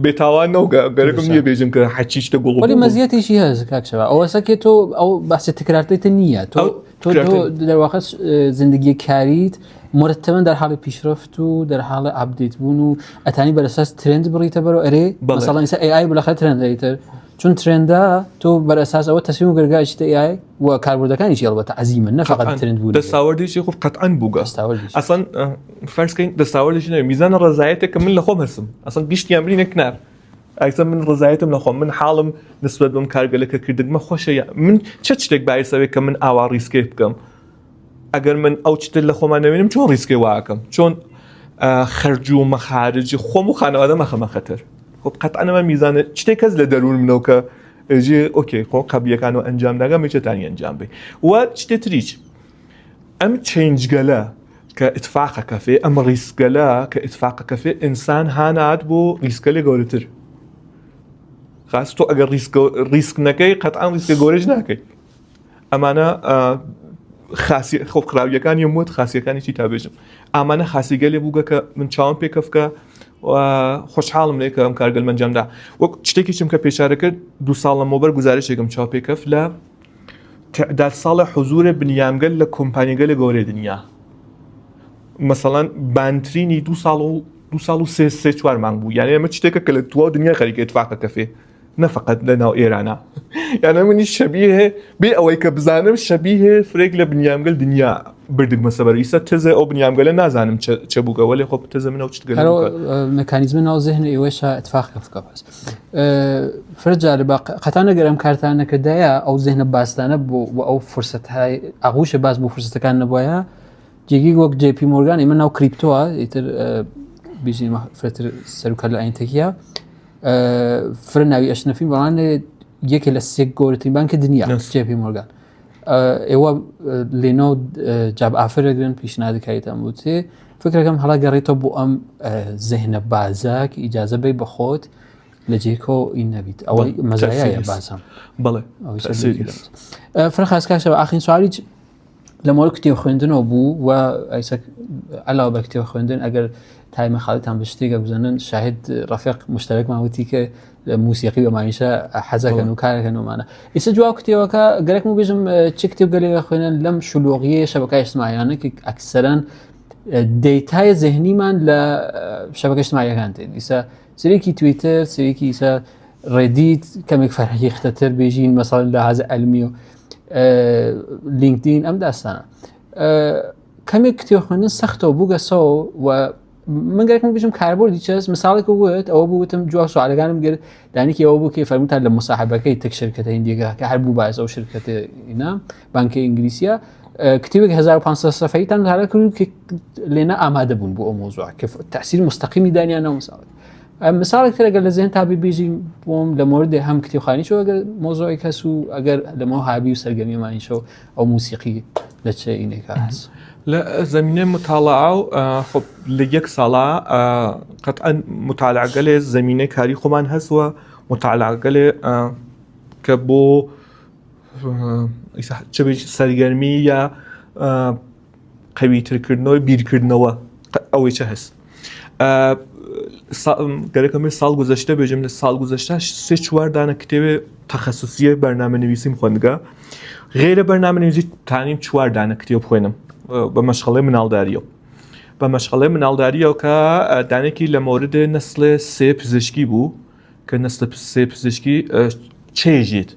بێتاوان نەوگە گەرەکم نییە بێژم کە حەچیشتە گوڵ ولی مەزیەتیشی هەست کاکشەوە ئەوەسەکێ تۆ ئەو باسی تکرارتێتە نییە تۆ دەواقع زندگی کاریت مرتبا در حال پیشرفت و در حال ئاپدیت بوون و ئەتانی بەرەساس ترند بڕیتە بەرەوە ئەرێ مەسەڵەن ئیسا AI بەلاخە ترندیتر چون ترندا تۆ بەرەساس ئەوە تەسبیم و گەرگایشتە AI و کاربردەکانیشی هەڵبەتە عەزیمە نەفەقەت ترند بوون دەستاوەردێکی خۆ قەتعاً بووگە ئەسڵەن فەرزکەین دەستاوەردێکی نەوێ میزانە ڕزایەتێک کە من لە خۆم هەستم ئەسڵەن گشتیان برینە کنار ئەکسە من ڕزایەتم لە خۆم من حاڵم نسبەت بەم کارگەلەکە کردگمە خۆشە من چ شتێک باعثەوێت کە من ئاوا ڕیسکێ بکەم ئەگەر من ئەو چتر لە خۆمان نەوێنم چۆن ڕیسکێ واکەم چۆن خەرج و مەخارجی خۆم و خانەوادە مەخەمە خەتەر خۆ قەتعەنەمە میزانە شتێک کەس لە دەروون منەوە کە ئەژێ ئۆکێ خۆ قەبیەکان و ئەنجام داگە میچێتانی ئەنجام بێ و شتێ تریچ ئەم چێنجگەلە کە ئتفاقەکە فێ ئەم ڕیسکەلە کە ئتفاقەکە فێ ئینسان هانات بۆ ڕیسکەلێ گەورەتر خاص تۆ ئەگەر ڕیسک نەکەی قەتعاً ڕیسکە گەورەش ناکەی ئەمانە خۆقراویەکانی وت خاسیەکانی تابێژم ئامانە خاسیگەلێ بووگە کە من چاوم پێکەفکە خۆشحاڵم لێ کە ئەم کارگەلمەنجامدا وەک شتێکیشم کە پێشارە کرد 2 ساڵ لەمەوبەر گزارشێکم چاو پێکەف لە تعداد ساڵە حوزورە بنیامگەل لە کۆمپانیگەلە گەورەی دنیا مەسەڵەن بانترینی 2 ساڵ و 3-4 مانگ بوو یعنی ئەمە شتێکە کە لە تواو دنیا خەریکە اتفاقەکە فێ نەفقەت لە ناو ئێرانە یانە منی شەبیه بێ ئەوەی کە بزانم شەبیه فرێک لە بنیامگەل دنیا بردگمە سەبەر ئیسا تزە ئەو بنیامگەلە نازانم چ بووگە وەلی خۆ تزە منەوە چتگەل مەکانیزمە ناو زێهنە ئێوەشە اتفاقەکە بکە بەس فرجارە بە قەتانە گەرم کارتانەکەدایە ئەو زێهنە باستانە بۆ ئەو فرسەتهای ئاغوشە باز بۆ فرسەتەکان نەبووایە جێگی وەک JP Morgan ئێمە ناو کریپتۆوە ئیتر بیژین فرەتر سەرکە لە ئاینتەکیە فرە ناوی ئەشنەفی بەڵان یەکێ لە 3 گەورەترین بانکە دنیا JP Morgan ئێوە لێنەوە جاب ئافرەگرن پیشنهادەکەیتان وتێ فکرەکەم هەڵا گەڕێتەوە بۆ ئەم زێهنە بازاک ئیجازە بی بەخۆت لە جێکۆ این نەبیت ئەوە مەزایایە بازم بەڵێ فرەخاسکاشەوە ئاخرین سوالی لە مۆڵ کتێب خوێندنەوە بوو و علاوە بە کتێب خوێندن ئەگەر تایمە خاڵتان بە شتێکە بزانن شاهد ڕەفیق مشترەکمان وتی کە موسیقی بەمانیشە حەزەکەن و کارەکەن ومانە ئێستا جواب کتێبەکە گەرەکم و بێژم چ کتێب گەلێگە خوێنن لەم شلوغیە شەبەکەی اجتماعیانە کە ئەکسەرەن دەیتای زێهنیمان لە شەبەکە اجتماعیەکان تێن ئیسا سەرێکی تویتر سەرێکی ئیسا ڕێدیت کەمێک فەرهەی ختەتر بێژین مەسەڵەن لە حەزە ئەلمی و لینکدین ئەم داستانە کەمێک کتێب خوێندن سەختەوە بووگەسەوە و من گەرەکم بێژم کاربردی چەس مەساڵێک وت ئەوە بووتم جواب سوالەکانم گرت دانێکی ئەوە بوو کە فەرمووتان لە مصاحبەکەی تەک شرکەتە هیندیەکە کە هەر بوو باعث ئەو شرکەتە ئینا بانکە ئینگلیسیە کتێبێک 1500 صفحەیتان هەڵە کردو کە لێنە ئامادە بوون بۆ ئەو مۆزوع کە تەسیر مستەقیمی دانیانەوە مثالێک تر ئەگەر لە زێن تابی بێژین بۆم لە مۆردێ هەم کتێبخانیشەوە ئەگەر مۆزوعی کەس و ئەگەر لەمەوە هابی و سەرگەرمیمانیشەوە ئەو موسیقی لە چه ئینێکە هەست لە زمینەی مطالعە و خۆ لە یەک ساڵا قەتعەن مطالعەگەلێ زمینەی کاری خۆمان هەستوە مطالعەگەلێ کە بۆ سەرگەرمی یا قەویترکردنەوەی بیرکردنەوە ئەوەی چه هەست گەرەکەمێ ساڵ گوزەشتە بێژم لە ساڵ گوزەشتە 3-4 دانە کتێبێ تەخەسوسیە بەرنامەنویسیم خوێندگە غێرە بەرنامەنویسی تانیم 4 دانە کتێب خوێنم بە مەشغەڵەی مناڵداریەوە بە مەشغەڵەی مناڵداریەوە کە دانێکی لە مۆردێ نەسڵێ سێ پزیشکی بوو کە نەسڵە سێ پزیشکی چێژیت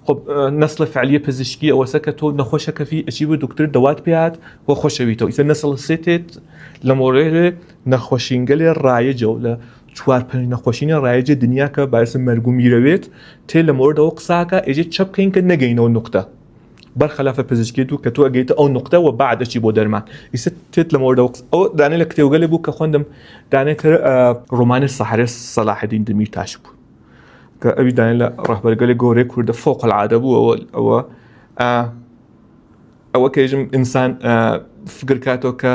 خب نەسڵە فعلیە پزیشکی ئەوەسە کە تۆ نەخۆشەکەفی ئەچی بە دکتر دەوات پێات بۆ خۆشەویتەوە ئیسە نەسڵ سێتێت لە مۆڕێ نەخۆشینگەلێ ڕایەجە و لە 4 نەخۆشینە ڕایەجە دنیا کە باعث مەرگ و میرەوێت تێ لە مۆردەوە قساکە ئێجێ چەپ بکەین کە نەگەینەوە نوقتە بەرخەلافە پزیشکیت و کە تۆ ئەگەیتە ئەو نوقتە و بعدەچی بۆ دەرمان ئیسە تێت لە مۆردەوە ئەو دانێ لە کتێوگەلێ بوو کە خوێندم دانێتر ڕۆمانی سەحرە سەلاحەدین دمیرتاش بوو کە ئەوی دانێ لە ڕەهبەرگەلێ گەورەی کوردە فۆق العادە بوو ئەوە کەژم ئینسان فکر کاتەوە کە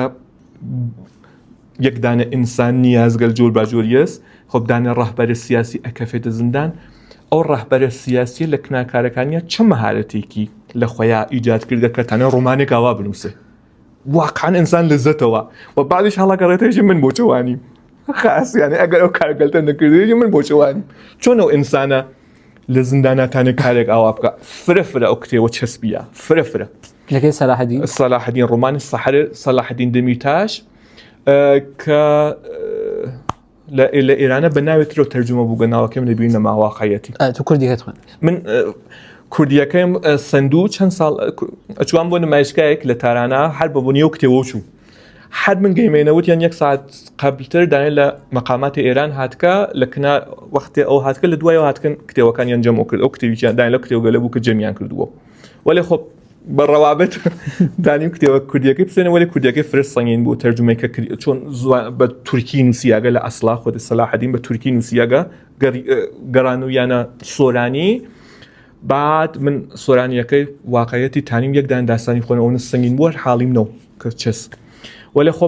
یەک دانە ئینسان نیازگەل جۆر باجۆریەس خۆ دانێ ڕەهبەرە سیاسی ئەکەفێتە زیندان ئەو ڕەهبەرە سیاسی لە کناکارەکانیە چه مەهارەتێکی لە خۆیان ئیجاد کردە کە تەنە ڕۆمانێک ئاوا بنووسێ واقعاً ئینسان لەزەتەوە و بعدیش هەڵاگەڕێتەژی من بۆ چەوانی خاص یعنی ئەگەر ئەو کارگەلتە نەکردێژی من بۆ چەوانی چۆن ئەو ئینسانە لە زینداناتانە کارێک ئاوا بکە فرە ئەو کتێوە چەسبیە فرە لەکەی سەلاحەدین ڕۆمانی سەلاحەدین دمیرتاش کە لە ئێرانە بە ناوێترەوە تەرجمە بوو گەناوەکەم لەبیری نەماواقعەتی تو کوردیەکەت خوێن من کوردیەکەم سندوو چەند ساڵ ئەچوان بۆ نمایشگایەک لە تارانە هەر بەبوونی و کتێوە چوو هەر من گەیمێنەوت یان 1 ساعت قبلتر دانێت لە مەقاماتی ئێران هاتکە لە کنا وەختی ئەو هاتکە لە دوایەوە هاتکن کتێوەکان یانجەمەوە کرد ئەو کتێویان دانێت لە کتێوگەلە بوو کە جەمیان کردووە وەڵێ خۆ بەڕەوابەت دانیم کتێوە کوردیەکەی بسێنە وەلی کوردیەکەی فرست سەنگین بوو تەرجمەیکە چۆن بە تورکی نووسیاگە لە ئەسڵا خۆ سەلاحەدین بە تورکی نووسیاگە گەڕان و یانە سۆرانی بعد من سۆرانیەکەی واقعەتی تانیم یەکدان داستانی خۆنەوە سەنگین بووە حاڵیم نەوە کە چەس وەلی خۆ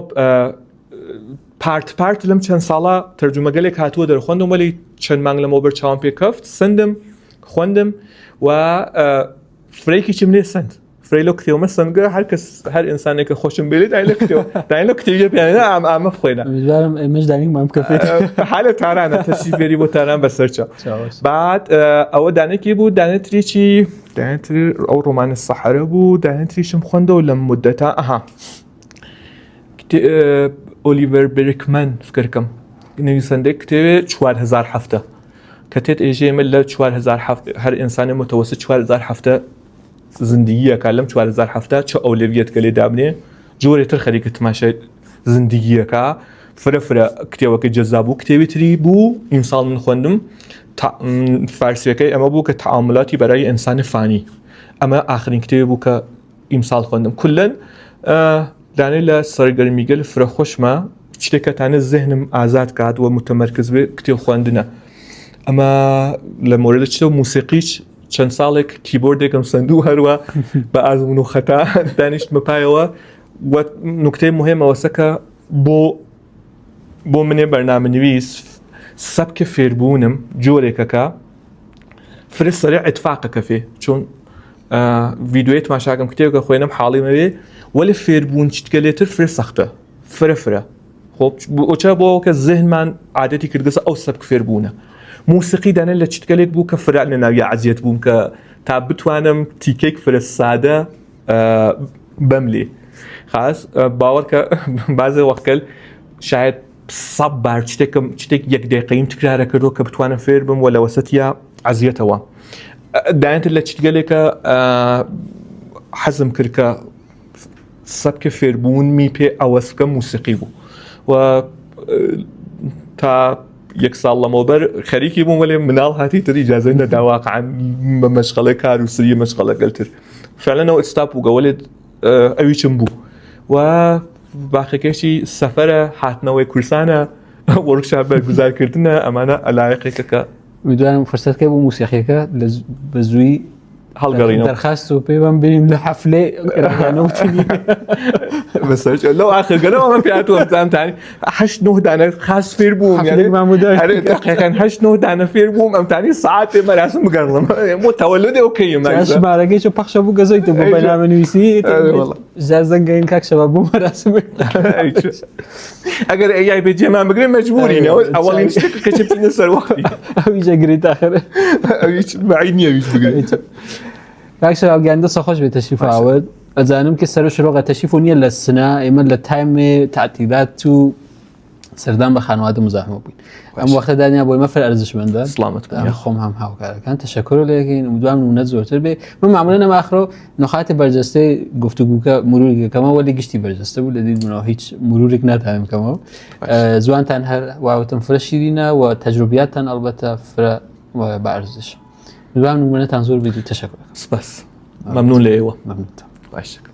پارت لەم چەند ساڵە تەرجمەگەلێک هاتووە دەرخۆندم وەلی چەند مانگ لەمەوە بەر چاوم پێکەفت سندم خوێندم و فرەیەکی چیم لێ سند فرەی لەو کتێومە سنگە هەر ئینسانێکە خۆشم بێت داین لە کتێویە پێیانە ئامە بخوێنە ئێمەش دانینمان بکەفێت حالە تارانە تەشریف بێری بۆ تاران بەسەرچە بعد ئەوە دانێکی بوو دانێتریی دانێتر ئەو ڕۆمانە سەحرە بوو دانێتریشم خوێندەوە لە مدەتا ئۆلیڤەر بریکمەن فکرکەم نویسەندەی کتێوێ 4000 هەفتە کە تێت ئێژێمە لە 4000 هەر ئینسانی متەوەسط 4000 هەفتە زندگیەکە لەم 4000 هەفتە چه ئەولەویەت کە لێ دابنێ جۆرێتر خەریکە تماشای زندگیەکە فرە کتێوەکە جەزا بوو کتێوی تری بوو ئیمساڵ من خوێندم فارسیەکەی ئەمە بوو کە تەعاملاتی بەرای ئینسانی فانی ئەمە ئاخرین کتێوی بوو کە ئیمساڵ خوێندم کولەن دانێ لە سەرگەرمیگەل فرە خۆشمە شتێکەتانە زێهنم ئازاد کات وە متەمەرکز بێ کتێب خوێندنە ئەمە لە مۆردە چتە موسیقیش چەند ساڵێک کیبۆردێکم سندوو هەروە بە ئازمون و خەتا دانیشتمە پایەوە و نکتەی مهمەوەسەکە بۆ منێ بەرنامەنویس سەبکە فێربوونم جۆرێکەکە فرە سەریع ئیتفاقەکە فێ چۆن ڤیدیۆی تماشاکەم کتێبەکە خوێنم حاڵی مەوێ وەلی فێربوون چیتکە لێتر فرە سەختە فرە خۆ ئۆچە بۆ کە زێنمان عادەتی کردگەسە ئەو سەبک فێربوونە موسیقی دانێت لە چیتکەلێک بوو کە فرە لە ناوی عەزیەت بووم کە تا بتوانم تیکێک فرە سادە بەم لێ خاص باوەڕکە بازێ وەختکەل شاید سەب بار شتێک یەک دقیقەیم تکرارە کردو کە بتوانم فێر بم و لە وەسەتیە عەزیەتەوە دایانتر لە چیتگەلێکە حەزم کرد کە سەبکە فێربوونمی پێ ئەوەسکە موسیقی بوو و تا یەک ساڵ لەمەوبەر خەریکی بووم وەلێ مناڵ هاتی تر ئیجازەی نەداواقعان بە مەشغەڵەی کار و سری مەشغەڵەگەلتر فعلەنەوە ئستاپ بوو گەوەلێت ئەوی چم بوو و باخەکەشی سەفەرە هاتنەوەی کورسانە وەرکشاپ بەرگوزارکردنە ئەمانە ئەلایقێکە کە میدوانم فرسەتکە بۆ موسیقیەکە بە زووی هەڵگەڕینەوە دەرخاست و پێیان بینیم لە حەفلێ ڕێگانەوتنی بەسەر لەو ئاخرگەلەوە من پێهاتووە بزانتانی 8-9 دانە خاص فێر بووم دقیقەن 8-9 دانە فێر بووم ئەمتانی ساعتێ مەراسم بگەڕڵم بۆ تەوەلودێ ئەوکەیە ژمارەکەی پەخشە بوو گەزۆیتە بۆ بەنامەنوویسی زەرزەنگەین کاکشەوە بوو مەراسم ئەگەر ئەیای بێجێمان بگرێن مەجبورینەوە ئەوەڵین شتێکە کەچە بچینە سەر وەختی ئەویجە گریت ئاخرە ئەویش بەعید نییە ویش بگرێت کاکشەوە گەندە سەخۆش بێت تەشریف ئاوەت ئەزانم کە سەر و شرۆغە تەشریف و نییە لە سنا ئێمە لە تایمێ تعتیلات و سەردان بە خانوادە مزاحمە بووین ئەم وەختە دانیا بۆی مەفر ئەرزشمەندە سلامت خۆم هەم هاوکارەکان تەشەکر لێکین امیدوارم نمونەت زۆرتر بێ من معمولا نەماخرۆ نقاتی بەرجەستەی گفتوگوکە مرورێکەکەمە وەلی گشتی بەرجەستە بوو لە دیدبوونەوە هیچ مرورێک ناتوانم کەمەوە زوانتان هەر واوتم فرە شیرینە و تەجروبیاتتان ئەڵبەتە فرە بە ئەرزش میدوارم نمونەتان زۆر بێت و تەشەکر سپاس مەمنون لە ئێوە مەمنونتان باشە